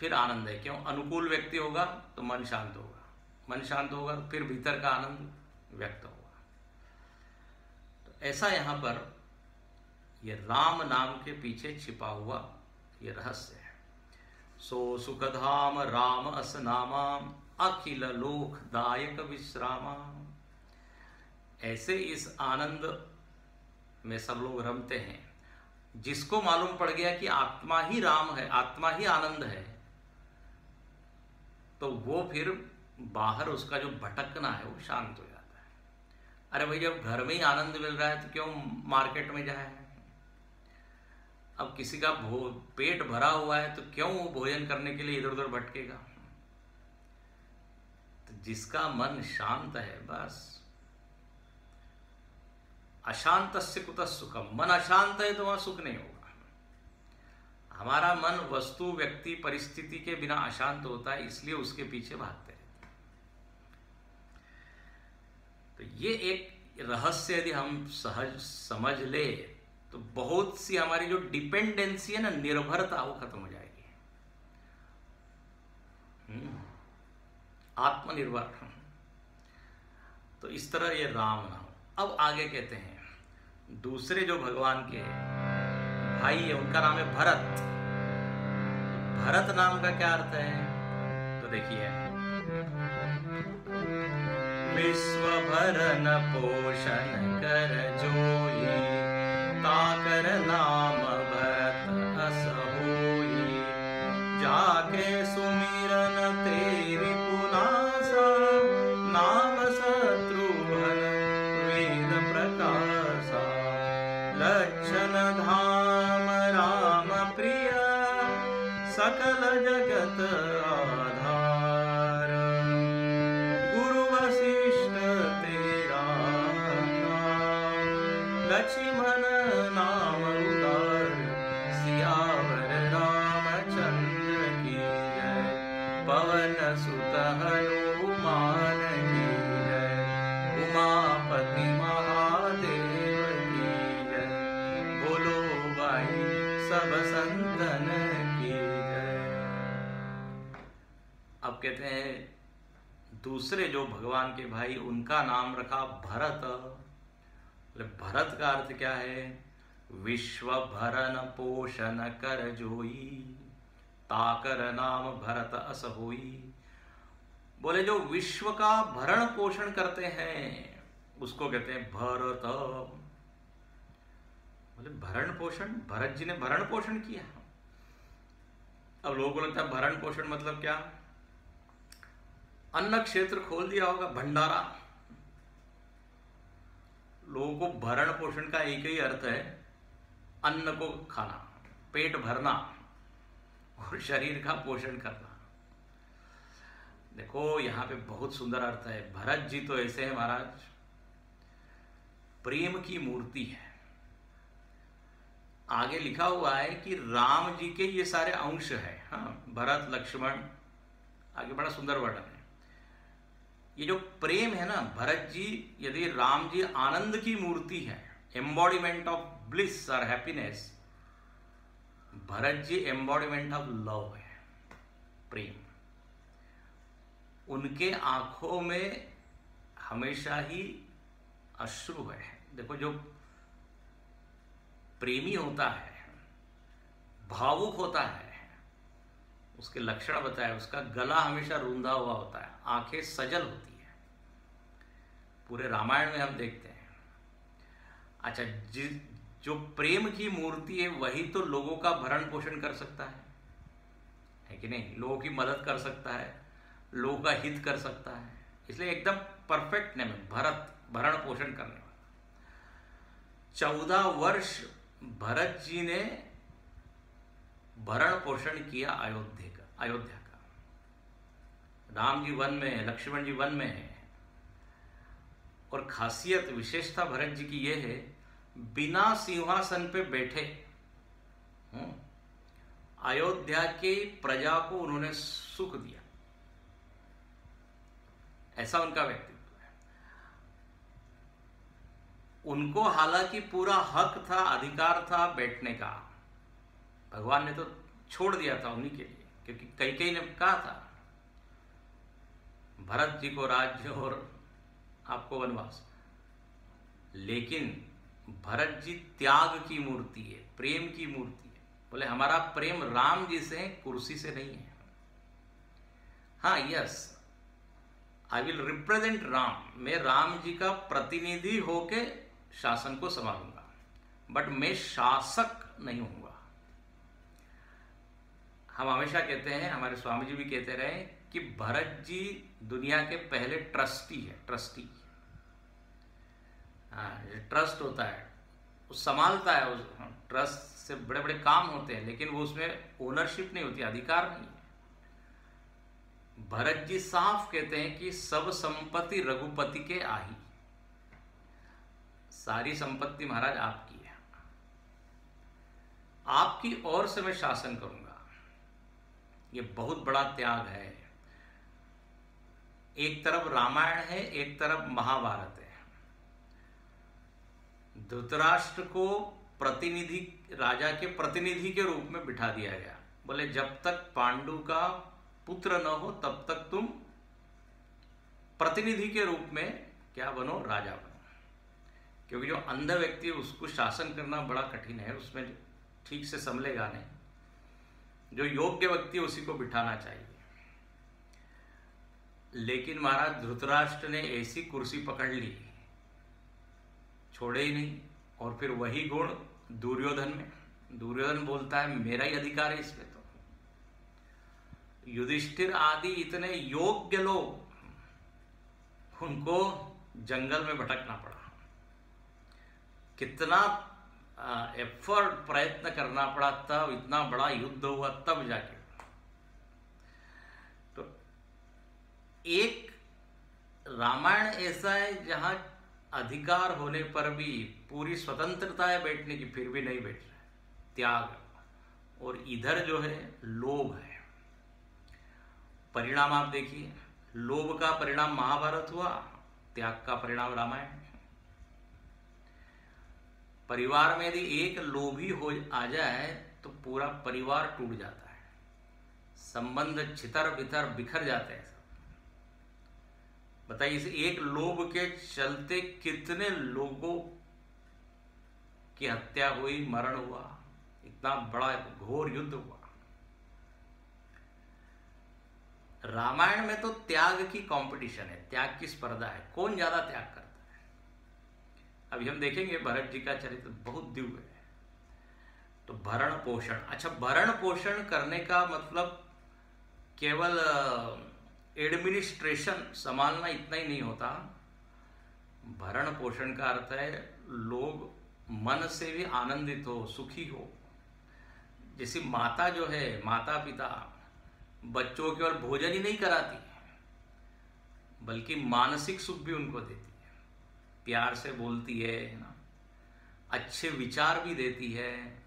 फिर आनंद है, क्यों? अनुकूल व्यक्ति होगा तो मन शांत होगा, मन शांत होगा तो फिर भीतर का आनंद व्यक्त होगा। तो ऐसा यहां पर ये राम नाम के पीछे छिपा हुआ ये रहस्य है। सो सुखधाम राम अस नामा, अखिल लोक दायक विश्रामा। ऐसे इस आनंद में सब लोग रमते हैं। जिसको मालूम पड़ गया कि आत्मा ही राम है, आत्मा ही आनंद है, तो वो फिर बाहर उसका जो भटकना है वो शांत हो जाता है। अरे भाई जब घर में ही आनंद मिल रहा है तो क्यों मार्केट में जाए? अब किसी का पेट भरा हुआ है तो क्यों वो भोजन करने के लिए इधर उधर भटकेगा? तो जिसका मन शांत है, बस अशांतस्य कुतः सुखम, मन अशांत है तो वहां सुख नहीं होगा। हमारा मन वस्तु व्यक्ति परिस्थिति के बिना अशांत होता है, इसलिए उसके पीछे भागते रहते हैं। तो ये एक रहस्य यदि हम सहज समझ ले तो बहुत सी हमारी जो डिपेंडेंसी है ना, निर्भरता, वो खत्म हो जाएगी। आत्मनिर्भर। तो इस तरह ये राम नाम। अब आगे कहते हैं दूसरे जो भगवान के भाई है उनका नाम है भरत। भरत नाम का क्या अर्थ है? तो देखिए, विश्व भरन पोषण कर जोई, ताकर नाम भरत अस होई, जाके सुमिरन तेरी पुनासा, नाम शत्रुघ्न वेद प्रकाशा, लक्षण धाम राम प्रिय, सकल जगत आधार, गुरु वशिष्ठ सब संतन की जय। अब कहते हैं दूसरे जो भगवान के भाई, उनका नाम रखा भरत। भरत का अर्थ क्या है? विश्व भरन पोषण कर जोई, ताकर नाम भरत अस होई। बोले जो विश्व का भरण पोषण करते हैं उसको कहते हैं भरत। बोले भरण पोषण, भरत जी ने भरण पोषण किया। अब लोगों को लगता है भरण पोषण मतलब क्या? अन्न क्षेत्र खोल दिया होगा, भंडारा। लोगों को भरण पोषण का एक ही अर्थ है, अन्न को खाना, पेट भरना और शरीर का पोषण करना। देखो यहां पे बहुत सुंदर अर्थ है। भरत जी तो ऐसे हैं महाराज, प्रेम की मूर्ति है। आगे लिखा हुआ है कि राम जी के ये सारे अंश है। हाँ, भरत लक्ष्मण, आगे बड़ा सुंदर वर्णन है। ये जो प्रेम है ना, भरत जी, यदि राम जी आनंद की मूर्ति है, एम्बॉडीमेंट ऑफ ब्लिस और happiness, Bharat ji embodiment of love है, प्रेम। उनके आंखों में हमेशा ही अश्रु है। देखो जो प्रेमी होता है, भावुक होता है, उसके लक्षण बताए, उसका गला हमेशा रूंधा हुआ होता है, आंखें सजल होती है। पूरे रामायण में हम देखते हैं। अच्छा, जो प्रेम की मूर्ति है वही तो लोगों का भरण पोषण कर सकता है कि नहीं? लोगों की मदद कर सकता है, लोगों का हित कर सकता है। इसलिए एकदम परफेक्ट नेम है भरत, भरण पोषण करने वाला। 14 वर्ष भरत जी ने भरण पोषण किया अयोध्या का। राम जी वन में है, लक्ष्मण जी वन में है। और खासियत, विशेषता भरत जी की यह है, बिना सिंहासन पे बैठे अयोध्या के प्रजा को उन्होंने सुख दिया। ऐसा उनका व्यक्तित्व है। उनको हालांकि पूरा हक था, अधिकार था बैठने का। भगवान ने तो छोड़ दिया था उन्हीं के लिए, क्योंकि कैकेयी ने कहा था भरत जी को राज्य और आपको वनवास। लेकिन भरत जी त्याग की मूर्ति है, प्रेम की मूर्ति है। बोले हमारा प्रेम राम जी से, कुर्सी से नहीं है। हाँ, yes, I will represent Ram. मैं राम जी का प्रतिनिधि होके शासन को संभालूंगा, बट मैं शासक नहीं होऊंगा। हम हमेशा कहते हैं, हमारे स्वामी जी भी कहते रहे कि भरत जी दुनिया के पहले ट्रस्टी है। ट्रस्टी, हाँ, ट्रस्ट होता है, वो संभालता है। उस ट्रस्ट से बड़े बड़े काम होते हैं, लेकिन वो उसमें ओनरशिप नहीं होती, अधिकार नहीं है। भरत जी साफ कहते हैं कि सब संपत्ति रघुपति के आही। सारी संपत्ति महाराज आपकी है, आपकी ओर से मैं शासन करूंगा। ये बहुत बड़ा त्याग है। एक तरफ रामायण है, एक तरफ महाभारत है। धृतराष्ट्र को प्रतिनिधि, राजा के प्रतिनिधि के रूप में बिठा दिया गया। बोले जब तक पांडु का पुत्र न हो तब तक तुम प्रतिनिधि के रूप में क्या बनो, राजा बनो। क्योंकि जो अंध व्यक्ति है उसको शासन करना बड़ा कठिन है, उसमें ठीक से संभलेगा नहीं। जो योग्य व्यक्ति है उसी को बिठाना चाहिए। लेकिन महाराज धृतराष्ट्र ने ऐसी कुर्सी पकड़ ली, छोड़े ही नहीं। और फिर वही गुण दुर्योधन में। दुर्योधन बोलता है मेरा ही अधिकार है इसमें। तो युधिष्ठिर आदि इतने योग्य लोग, उनको जंगल में भटकना पड़ा। कितना एफर्ट, प्रयत्न करना पड़ा, तब इतना बड़ा युद्ध हुआ, तब जाके। तो एक रामायण ऐसा है जहां अधिकार होने पर भी पूरी स्वतंत्रता है बैठने की, फिर भी नहीं बैठ रहा है, त्याग। और इधर जो है लोभ है। परिणाम आप देखिए, लोभ का परिणाम महाभारत हुआ, त्याग का परिणाम रामायण। परिवार में यदि एक लोभी हो आ जाए पूरा परिवार टूट जाता है, संबंध छितर बितर बिखर जाते हैं सब। बताइए, इस एक लोभ के चलते कितने लोगों की हत्या हुई, मरण हुआ, इतना बड़ा घोर युद्ध हुआ। रामायण में तो त्याग की कंपटीशन है, त्याग की स्पर्धा है, कौन ज्यादा त्याग करता है। अभी हम देखेंगे भरत जी का चरित्र बहुत दिव्य है। तो भरण पोषण, अच्छा, भरण पोषण करने का मतलब केवल एडमिनिस्ट्रेशन संभालना इतना ही नहीं होता। भरण पोषण का अर्थ है लोग मन से भी आनंदित हो, सुखी हो। जैसे माता जो है, माता पिता बच्चों केवल भोजन ही नहीं कराती, बल्कि मानसिक सुख भी उनको देती है, प्यार से बोलती है ना, अच्छे विचार भी देती है।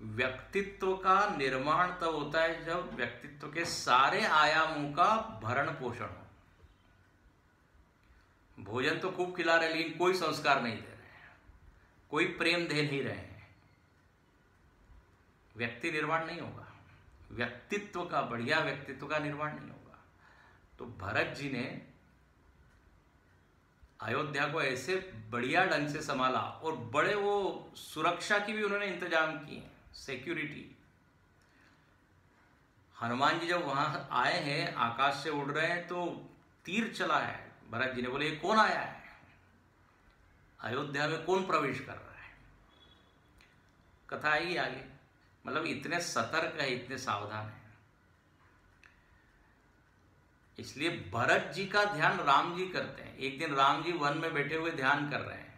व्यक्तित्व का निर्माण तब होता है जब व्यक्तित्व के सारे आयामों का भरण पोषण हो। भोजन तो खूब खिला रहे, लेकिन कोई संस्कार नहीं दे रहे हैं, कोई प्रेम दे नहीं रहे हैं, व्यक्ति निर्माण नहीं होगा, व्यक्तित्व का, बढ़िया व्यक्तित्व का निर्माण नहीं होगा। तो भरत जी ने अयोध्या को ऐसे बढ़िया ढंग से संभाला, और बड़े वो सुरक्षा की भी उन्होंने इंतजाम किए, सिक्योरिटी। हनुमान जी जब वहां आए हैं, आकाश से उड़ रहे हैं, तो तीर चला है। भरत जी ने बोले, ये कौन आया है, अयोध्या में कौन प्रवेश कर रहा है। कथा आएगी आगे। मतलब इतने सतर्क है, इतने सावधान है। इसलिए भरत जी का ध्यान राम जी करते हैं। एक दिन राम जी वन में बैठे हुए ध्यान कर रहे हैं।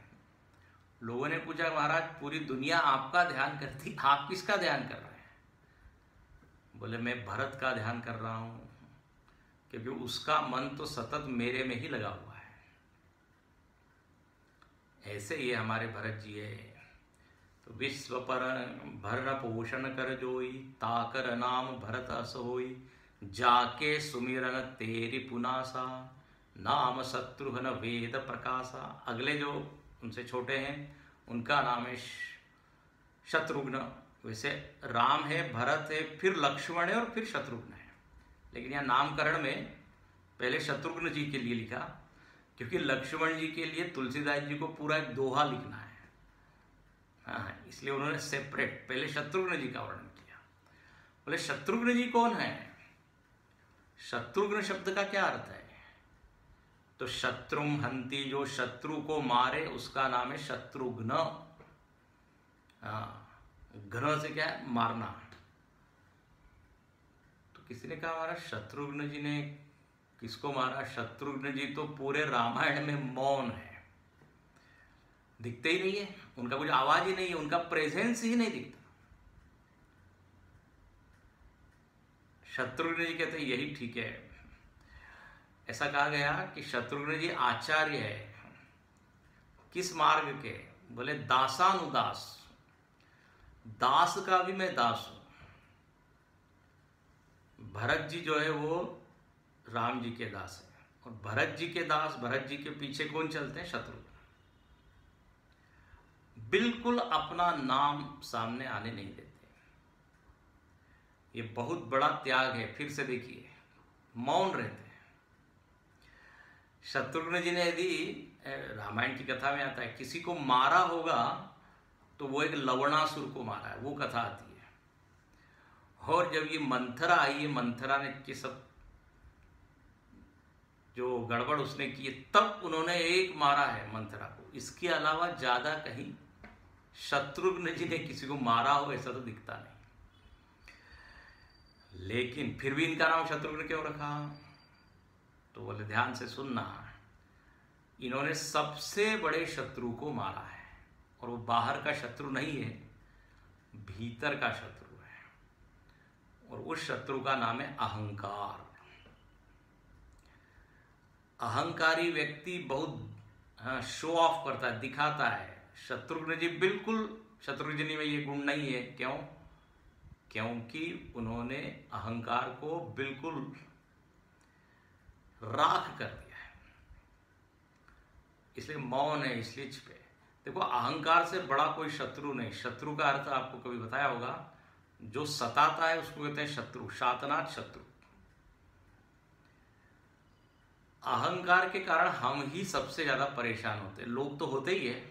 लोगों ने पूछा, महाराज पूरी दुनिया आपका ध्यान करती, आप किसका ध्यान कर रहे हैं। बोले, मैं भरत का ध्यान कर रहा हूं, क्योंकि उसका मन तो सतत मेरे में ही लगा हुआ है। ऐसे ये हमारे भरत जी है। तो विश्व पर भरण पोषण कर जोई, ताकर नाम भरत अस होई, जाके सुमिरन तेरी पुनासा, नाम शत्रुघ्न वेद प्रकाशा। अगले जो उनसे छोटे हैं उनका नाम है शत्रुघ्न। वैसे राम है, भरत है, फिर लक्ष्मण है और फिर शत्रुघ्न है, लेकिन यहाँ नामकरण में पहले शत्रुघ्न जी के लिए लिखा, क्योंकि लक्ष्मण जी के लिए तुलसीदास जी को पूरा एक दोहा लिखना है। हाँ, इसलिए उन्होंने सेपरेट पहले शत्रुघ्न जी का वर्णन किया। बोले, शत्रुघ्न जी कौन है। शत्रुघ्न शब्द का क्या अर्थ है। तो शत्रुम हंति, जो शत्रु को मारे उसका नाम है शत्रुघ्न। घ्न से क्या है, मारना। तो किसी ने कहा, हमारा शत्रुघ्न जी ने किसको मारा। शत्रुघ्न जी तो पूरे रामायण में मौन है, दिखते ही नहीं है, उनका कुछ आवाज ही नहीं है, उनका प्रेजेंस ही नहीं दिखता। शत्रुघ्न जी कहते हैं यही ठीक है। ऐसा कहा गया कि शत्रुघ्न जी आचार्य है, किस मार्ग के। बोले, दासानुदास, दास का भी मैं दास हूं। भरत जी जो है वो राम जी के दास है, और भरत जी के दास, भरत जी के पीछे कौन चलते हैं, शत्रुघ्न। बिल्कुल अपना नाम सामने आने नहीं देते। ये बहुत बड़ा त्याग है। फिर से देखिए, मौन रहते हैं। शत्रुघ्न जी ने यदि, रामायण की कथा में आता है, किसी को मारा होगा तो वो एक लवणासुर को मारा है, वो कथा आती है। और जब ये मंथरा आई है, मंथरा ने के सब जो गड़बड़ उसने की, तब उन्होंने एक मारा है मंथरा को। इसके अलावा ज्यादा कहीं शत्रुघ्न जी ने किसी को मारा हो ऐसा तो दिखता नहीं। लेकिन फिर भी इनका नाम शत्रुघ्न क्यों रखा। तो बोले, ध्यान से सुनना, इन्होंने सबसे बड़े शत्रु को मारा है, और वो बाहर का शत्रु नहीं है, भीतर का शत्रु है। और उस शत्रु का नाम है अहंकार। अहंकारी व्यक्ति बहुत शो ऑफ करता है, दिखाता है। शत्रुघ्न जी बिल्कुल, शत्रुघ्न जी में ये गुण नहीं है। क्यों। क्योंकि उन्होंने अहंकार को बिल्कुल राख कर दिया है, इसलिए मौन है, इसलिए छिपे। देखो, अहंकार से बड़ा कोई शत्रु नहीं। शत्रु का अर्थ आपको कभी बताया होगा, जो सताता है उसको कहते हैं शत्रु, शातनात शत्रु। अहंकार के कारण हम ही सबसे ज्यादा परेशान होते हैं। लोग तो होते ही है,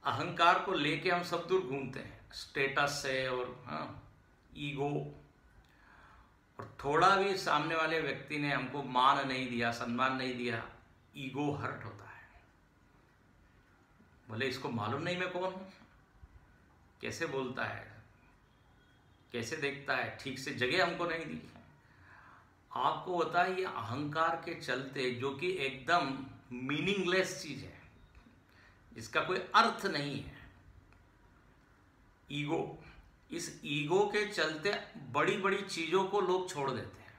अहंकार को लेके हम सब दूर घूमते हैं, स्टेटस से और ईगो। और थोड़ा भी सामने वाले व्यक्ति ने हमको मान नहीं दिया, सम्मान नहीं दिया, ईगो हर्ट होता है। बोले इसको मालूम नहीं मैं कौन हूं, कैसे बोलता है, कैसे देखता है, ठीक से जगह हमको नहीं दी। आपको होता है ये अहंकार के चलते, जो कि एकदम मीनिंगलेस चीज है, जिसका कोई अर्थ नहीं है, ईगो। इस ईगो के चलते बड़ी बड़ी चीजों को लोग छोड़ देते हैं।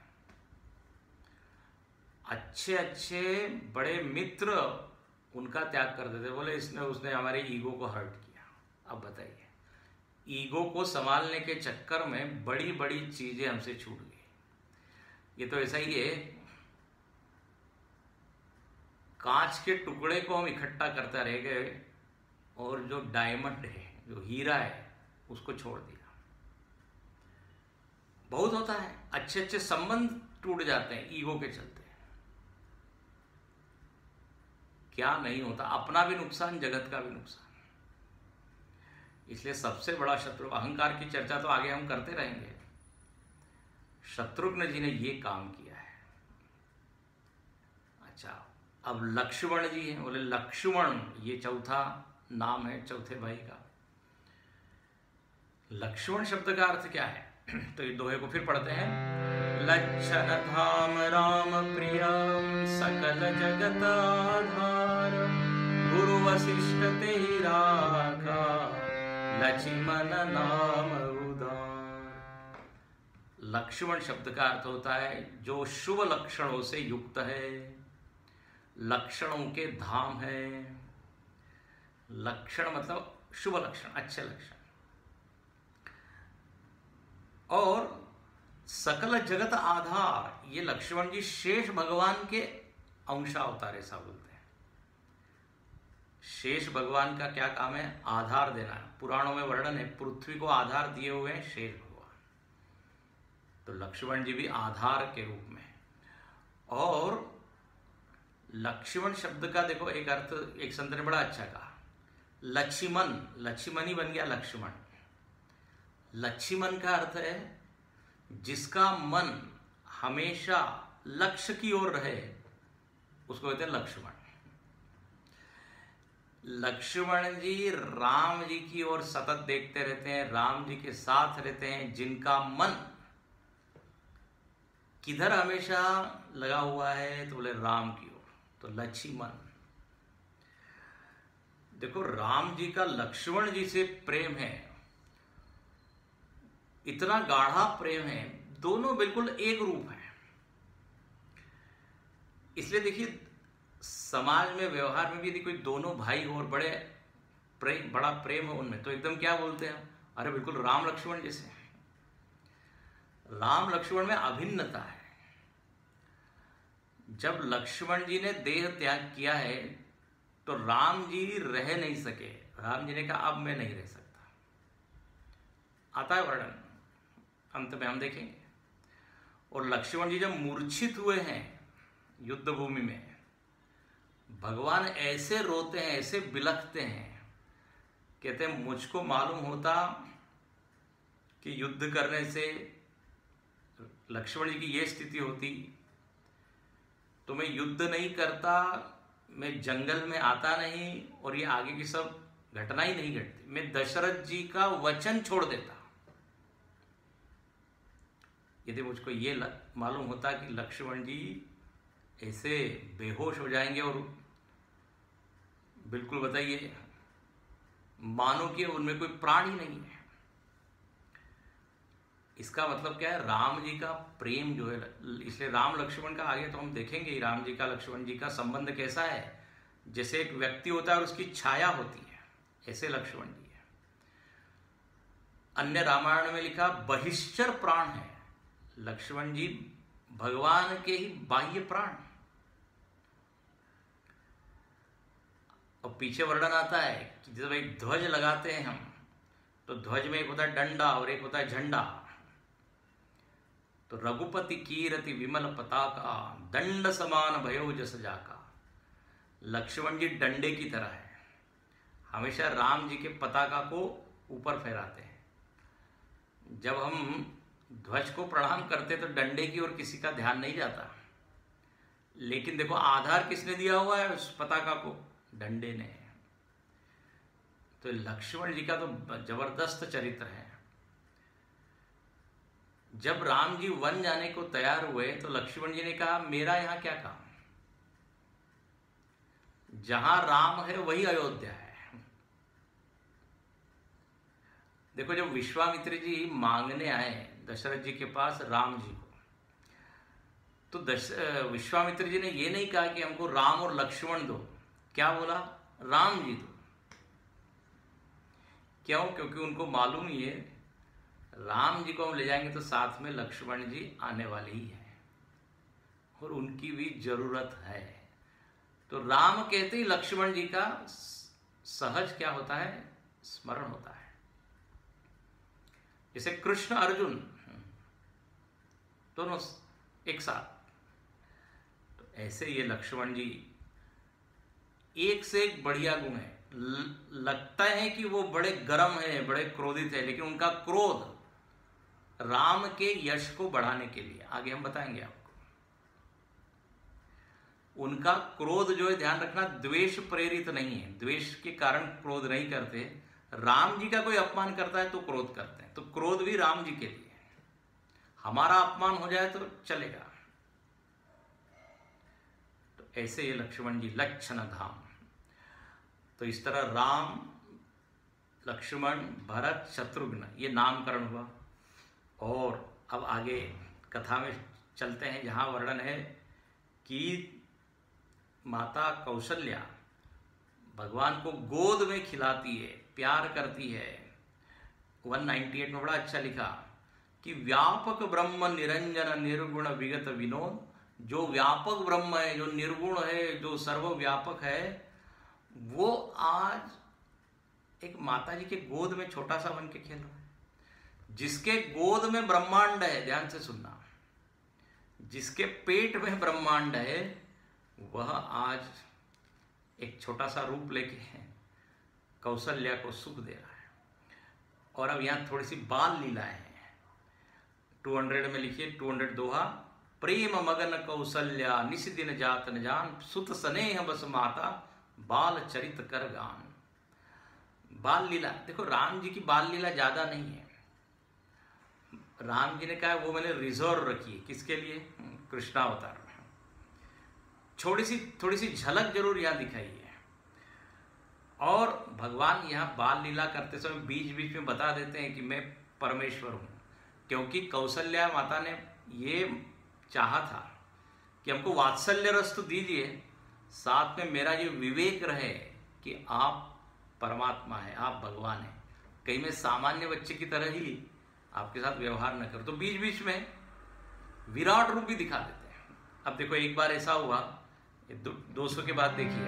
अच्छे अच्छे बड़े मित्र उनका त्याग कर देते, बोले उसने हमारे ईगो को हर्ट किया। अब बताइए, ईगो को संभालने के चक्कर में बड़ी बड़ी चीजें हमसे छूट गई। ये तो ऐसा ही है, कांच के टुकड़े को हम इकट्ठा करते रह गए और जो डायमंड है, जो हीरा है, उसको छोड़ दिया। बहुत होता है, अच्छे अच्छे संबंध टूट जाते हैं ईगो के चलते। क्या नहीं होता, अपना भी नुकसान, जगत का भी नुकसान। इसलिए सबसे बड़ा शत्रु अहंकार की चर्चा तो आगे हम करते रहेंगे। शत्रुघ्न जी ने ये काम किया है। अच्छा, अब लक्ष्मण जी हैं। बोले लक्ष्मण, ये चौथा नाम है चौथे भाई का। लक्ष्मण शब्द का अर्थ क्या है? तो ये दोहे को फिर पढ़ते हैं। लक्षण धाम राम प्रिय, सकल जगत आधार, गुरु वशिष्ठ ते राखा, लक्ष्मण नाम उदार। लक्ष्मण शब्द का अर्थ होता है जो शुभ लक्षणों से युक्त है, लक्षणों के धाम है। लक्षण मतलब शुभ लक्षण, अच्छे लक्षण। और सकल जगत आधार, ये लक्ष्मण जी शेष भगवान के अंशावतार ऐसा बोलते हैं। शेष भगवान का क्या काम है? आधार देना है। पुराणों में वर्णन है, पृथ्वी को आधार दिए हुए हैं शेष भगवान। तो लक्ष्मण जी भी आधार के रूप में। और लक्ष्मण शब्द का देखो एक अर्थ, एक संत ने बड़ा अच्छा कहा, लक्ष्मण, लक्ष्मण ही बन गया लक्ष्मण। लक्ष्मण का अर्थ है जिसका मन हमेशा लक्ष्य की ओर रहे, उसको कहते हैं लक्ष्मण। लक्ष्मण जी राम जी की ओर सतत देखते रहते हैं, राम जी के साथ रहते हैं। जिनका मन किधर हमेशा लगा हुआ है, तो बोले राम की ओर, तो लक्ष्मण। देखो, राम जी का लक्ष्मण जी से प्रेम है, इतना गाढ़ा प्रेम है, दोनों बिल्कुल एक रूप है। इसलिए देखिए, समाज में, व्यवहार में भी यदि कोई दोनों भाई हो और बड़ा प्रेम हो उनमें, तो एकदम क्या बोलते हैं, अरे बिल्कुल राम लक्ष्मण जैसे। राम लक्ष्मण में अभिन्नता है। जब लक्ष्मण जी ने देह त्याग किया है तो राम जी रह नहीं सके। राम जी ने कहा अब मैं नहीं रह सकता। आता है वर्णन, अंत में हम देखेंगे। और लक्ष्मण जी जब मूर्छित हुए हैं युद्ध भूमि में, भगवान ऐसे रोते हैं, ऐसे बिलखते हैं, कहते हैं मुझको मालूम होता कि युद्ध करने से लक्ष्मण जी की ये स्थिति होती तो मैं युद्ध नहीं करता, मैं जंगल में आता नहीं, और ये आगे की सब घटना ही नहीं घटती। मैं दशरथ जी का वचन छोड़ देता। यदि मुझको ये मालूम होता कि लक्ष्मण जी ऐसे बेहोश हो जाएंगे और बिल्कुल बताइए मानो कि उनमें कोई प्राण ही नहीं है। इसका मतलब क्या है? राम जी का प्रेम जो है, इसलिए राम लक्ष्मण का आगे तो हम देखेंगे ही, राम जी का लक्ष्मण जी का संबंध कैसा है। जैसे एक व्यक्ति होता है और उसकी छाया होती है, ऐसे लक्ष्मण जी है। अन्य रामायण में लिखा बहिश्चर प्राण है, लक्ष्मण जी भगवान के ही बाह्य प्राण। और पीछे वर्णन आता है कि जब एक ध्वज लगाते हैं हम, तो ध्वज में एक होता है डंडा और एक होता है झंडा। तो रघुपति कीरति विमल पताका, दंड समान भयो जस जाका। लक्ष्मण जी डंडे की तरह है, हमेशा राम जी के पताका को ऊपर फहराते हैं। जब हम ध्वज को प्रणाम करते तो डंडे की ओर किसी का ध्यान नहीं जाता, लेकिन देखो आधार किसने दिया हुआ है उस पताका को? डंडे ने। तो लक्ष्मण जी का तो जबरदस्त चरित्र है। जब राम जी वन जाने को तैयार हुए तो लक्ष्मण जी ने कहा मेरा यहां क्या काम, जहां राम है वही अयोध्या है। देखो जब विश्वामित्र जी मांगने आए दशरथ जी के पास राम जी को, तो विश्वामित्र जी ने ये नहीं कहा कि हमको राम और लक्ष्मण दो, क्या बोला? राम जी दो। क्यों? क्योंकि उनको मालूम ही है राम जी को हम ले जाएंगे तो साथ में लक्ष्मण जी आने वाले ही हैं और उनकी भी जरूरत है। तो राम कहते ही लक्ष्मण जी का सहज क्या होता है? स्मरण होता है। जैसे कृष्ण अर्जुन दोनों एक साथ, तो ऐसे ये लक्ष्मण जी एक से एक बढ़िया गुण है। लगता है कि वो बड़े गर्म है, बड़े क्रोधित है, लेकिन उनका क्रोध राम के यश को बढ़ाने के लिए, आगे हम बताएंगे आपको। उनका क्रोध जो है, ध्यान रखना, द्वेष प्रेरित नहीं है, द्वेष के कारण क्रोध नहीं करते। राम जी का कोई अपमान करता है तो क्रोध करते हैं, तो क्रोध भी राम जी के लिए है। हमारा अपमान हो जाए तो चलेगा। तो ऐसे ये लक्ष्मण जी लक्षण धाम। तो इस तरह राम, लक्ष्मण, भरत, शत्रुघ्न ये नामकरण हुआ। और अब आगे कथा में चलते हैं, जहां वर्णन है कि माता कौशल्या भगवान को गोद में खिलाती है, प्यार करती है। 198 में बड़ा अच्छा लिखा कि व्यापक ब्रह्म निरंजन निर्गुण विगत विनोद। जो व्यापक ब्रह्म है, जो निर्गुण है, जो सर्वव्यापक है, वो आज एक माता जी के गोद में छोटा सा बन के खेल रहा है। जिसके गोद में ब्रह्मांड है, ध्यान से सुनना, जिसके पेट में ब्रह्मांड है, वह आज एक छोटा सा रूप लेके कौशल्या को सुख दे रहा है। और अब यहां थोड़ी सी बाल लीलाएं हैं। 200 में लिखिए, 200 दोहा। प्रेम मगन कौशल्या निस दिन जात न जान, सुत स्नेह बस माता बाल चरित कर गान। बाल लीला देखो, राम जी की बाल लीला ज्यादा नहीं है। राम जी ने कहा वो मैंने रिजर्व रखी है, किसके लिए? कृष्णावतार। थोड़ी सी झलक जरूर यहां दिखाई है। और भगवान यहां बाल लीला करते समय बीच बीच में बता देते हैं कि मैं परमेश्वर हूं, क्योंकि कौशल्या माता ने ये चाहा था कि हमको वात्सल्य रस तो दीजिए, साथ में मेरा ये विवेक रहे कि आप परमात्मा है, आप भगवान हैं, कहीं मैं सामान्य बच्चे की तरह ही आपके साथ व्यवहार न करूं। तो बीच बीच में विराट रूप भी दिखा देते हैं। अब देखो एक बार ऐसा हुआ, 200 के बाद देखिए,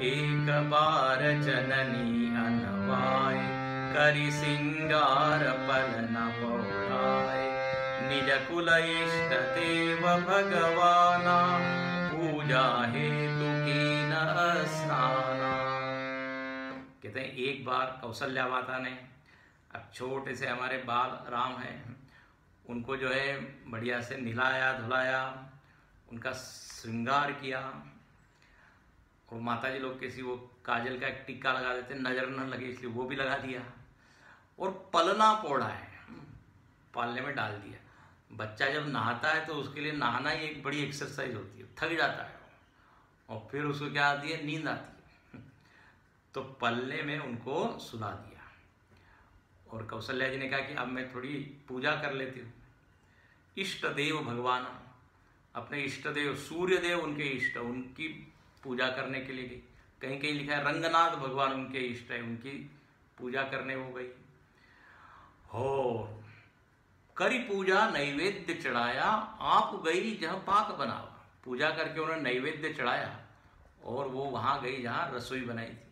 एक बार जननी अनवाय करि सिंगार पल न पौड़ाय, निज कुल इष्ट देव भगवाना, पूजा हेतु कीन स्नाना। कहते हैं एक बार कौशल्या माता ने, अब छोटे से हमारे बाल राम हैं, उनको जो है बढ़िया से नहलाया धुलाया, उनका श्रृंगार किया। और माता जी लोग कैसी वो काजल का एक टिक्का लगा देते, नजर न लगे इसलिए वो भी लगा दिया। और पलना पोड़ा है, पालने में डाल दिया। बच्चा जब नहाता है तो उसके लिए नहाना ही एक बड़ी एक्सरसाइज होती है, थक जाता है और फिर उसको क्या आती है? नींद आती है। तो पलने में उनको सुला दिया। और कौशल्या जी ने कहा कि अब मैं थोड़ी पूजा कर लेती हूँ। इष्ट देव भगवान, अपने इष्ट देव सूर्य देव उनके इष्ट, उनकी पूजा करने के लिए गई। कहीं कहीं लिखा है रंगनाथ भगवान उनके इष्ट है, उनकी पूजा करने हो गई। हो करी पूजा नैवेद्य चढ़ाया, आप गई जहाँ पाक बनावा। पूजा करके उन्होंने नैवेद्य चढ़ाया और वो वहां गई जहां रसोई बनाई थी।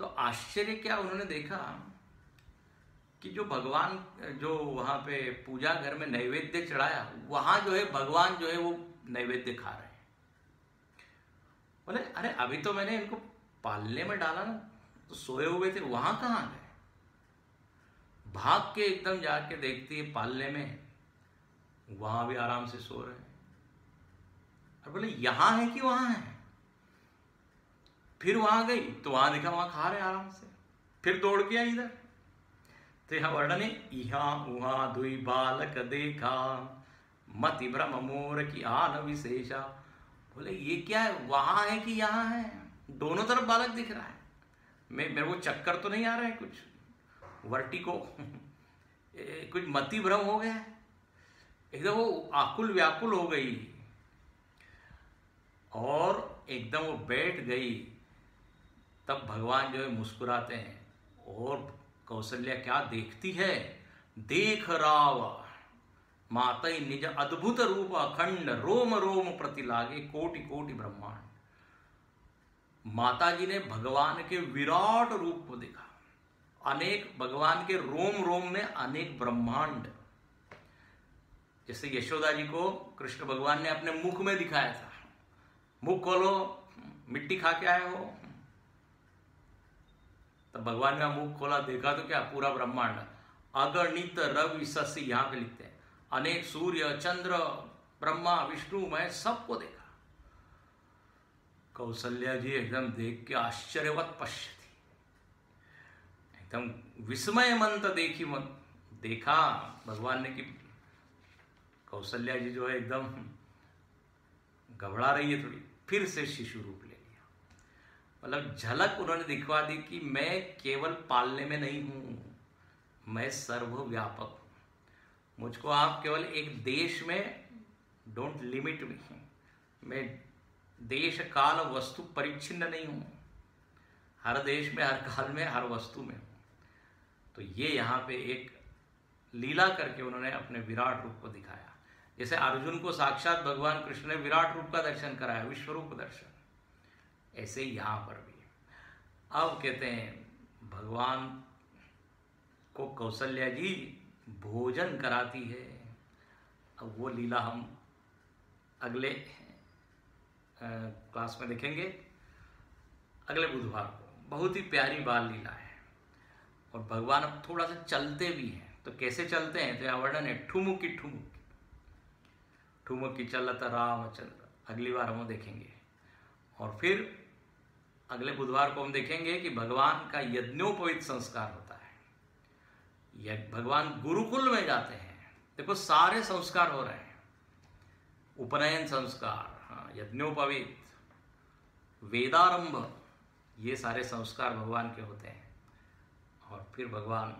तो आश्चर्य क्या उन्होंने देखा कि जो भगवान जो वहां पे पूजा घर में नैवेद्य चढ़ाया, वहां जो है भगवान जो है वो नैवेद्य खा रहे हैं। बोले अरे अभी तो मैंने इनको पालने में डाला ना, तो सोए हुए थे, वहां कहाँ गए? भाग के एकदम जाके देखती है पालने में, वहां भी आराम से सो रहे हैं। और बोले यहां है कि वहां है? फिर वहां गई तो वहां देखा वहां खा रहे आराम से। फिर दौड़ के आई इधर। तो यहां वर्णन है, इहा उहा दुई बालक देखा, मति भ्रम मोर की आन विशेषा। बोले ये क्या है, वहां है कि यहाँ है? दोनों तरफ बालक दिख रहा है। मेरे को चक्कर तो नहीं आ रहा है, कुछ वर्टिको कुछ मति भ्रम हो गया है, एकदम वो आकुल व्याकुल हो गई और एकदम वो बैठ गई। तब भगवान जो है मुस्कुराते हैं और कौशल्या क्या देखती है, देख राव मातई निज अद्भुत रूप अखंड, रोम रोम प्रति लागे कोटि कोटि ब्रह्मांड। माता जी ने भगवान के विराट रूप को देखा, अनेक भगवान के रोम रोम में अनेक ब्रह्मांड। जैसे यशोदा जी को कृष्ण भगवान ने अपने मुख में दिखाया था, मुख खोलो मिट्टी खा के आए हो। तब भगवान ने मुख खोला, देखा तो क्या, पूरा ब्रह्मांड, अगणित रवि शशि, यहां पे लिखते हैं अनेक सूर्य चंद्र ब्रह्मा विष्णु, मैं सबको देखा। कौशल्या जी एकदम देख के आश्चर्यवत पश्यति, एकदम विस्मय मंत देखी मन देखा भगवान ने कि कौशल्या जी जो है एकदम घबरा रही है थोड़ी। फिर से शिशु रूप ले लिया, मतलब झलक उन्होंने दिखवा दी कि मैं केवल पालने में नहीं हूं, मैं सर्वव्यापक हूं। मुझको आप केवल एक देश में डोंट लिमिट मी, मैं देश काल वस्तु परिच्छिन्न नहीं हूं, हर देश में हर काल में हर वस्तु में हूं। तो ये यहाँ पे एक लीला करके उन्होंने अपने विराट रूप को दिखाया। जैसे अर्जुन को साक्षात भगवान कृष्ण ने विराट रूप का दर्शन कराया, विश्वरूप दर्शन, ऐसे ही यहाँ पर भी। अब कहते हैं भगवान को कौशल्या जी भोजन कराती है। अब वो लीला हम अगले क्लास में देखेंगे, अगले बुधवार को। बहुत ही प्यारी बाल लीला है। और भगवान अब थोड़ा सा चलते भी हैं, तो कैसे चलते हैं, तो यहाँ वर्णन है, ठुमुकी ठुमुकी ठुमुकी चलत रामचंद्र, अगली बार हम देखेंगे। और फिर अगले बुधवार को हम देखेंगे कि भगवान का यज्ञोपवीत संस्कार होता है। भगवान गुरुकुल में जाते हैं, देखो सारे संस्कार हो रहे हैं, उपनयन संस्कार, यज्ञोपवीत, वेदारंभ, ये सारे संस्कार भगवान के होते हैं। और फिर भगवान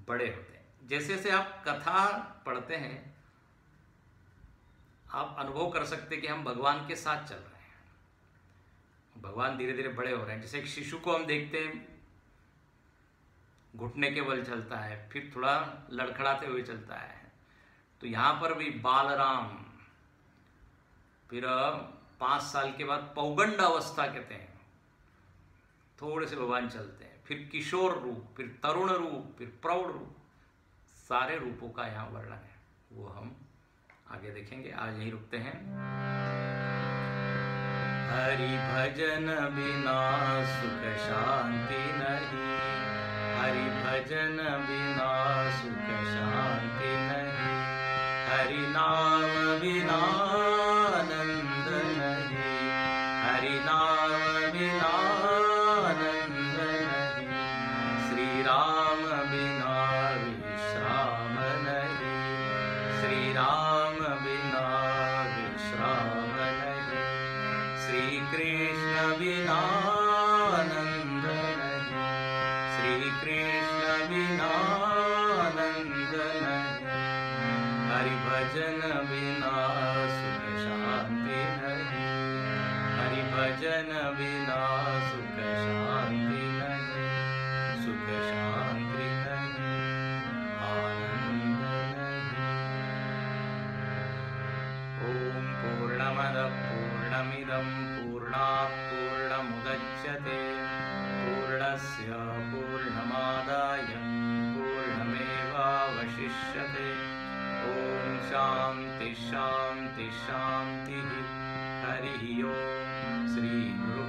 बड़े होते हैं। जैसे जैसे आप कथा पढ़ते हैं, आप अनुभव कर सकते हैं कि हम भगवान के साथ चल रहे हैं, भगवान धीरे धीरे बड़े हो रहे हैं। जैसे एक शिशु को हम देखते हैं, घुटने के बल चलता है, फिर थोड़ा लड़खड़ाते हुए चलता है। तो यहाँ पर भी बालराम, फिर 5 साल के बाद पौगंड अवस्था कहते हैं, थोड़े से भगवान चलते हैं, फिर किशोर रूप, फिर तरुण रूप, फिर प्रौढ़ रूप, सारे रूपों का यहाँ वर्णन है, वो हम आगे देखेंगे। आज यहीं रुकते हैं। हरि भजन बिना सुख शांति नहीं, हरि भजन बिना सुख शांति नहीं, हरि नाम बिना आनंद नहीं, हरि नाम बिना आनंद नहीं, श्री राम बिना विश्राम नहीं, श्री राम बिना विश्राम नहीं, श्री कृष्ण बिना आनंद नहीं, श्री कृष्ण बिना आनंद नहीं, हरि भजन बिना सुख शांति नहीं, हरि भजन बिना सुख शांति नहीं, सुख शांति नहीं, आनंद नहीं। ओम पूर्णमद पूर्णमिदं विशिष्यते। ओम शांति शांति शांति। हरि ओम। श्री गुरु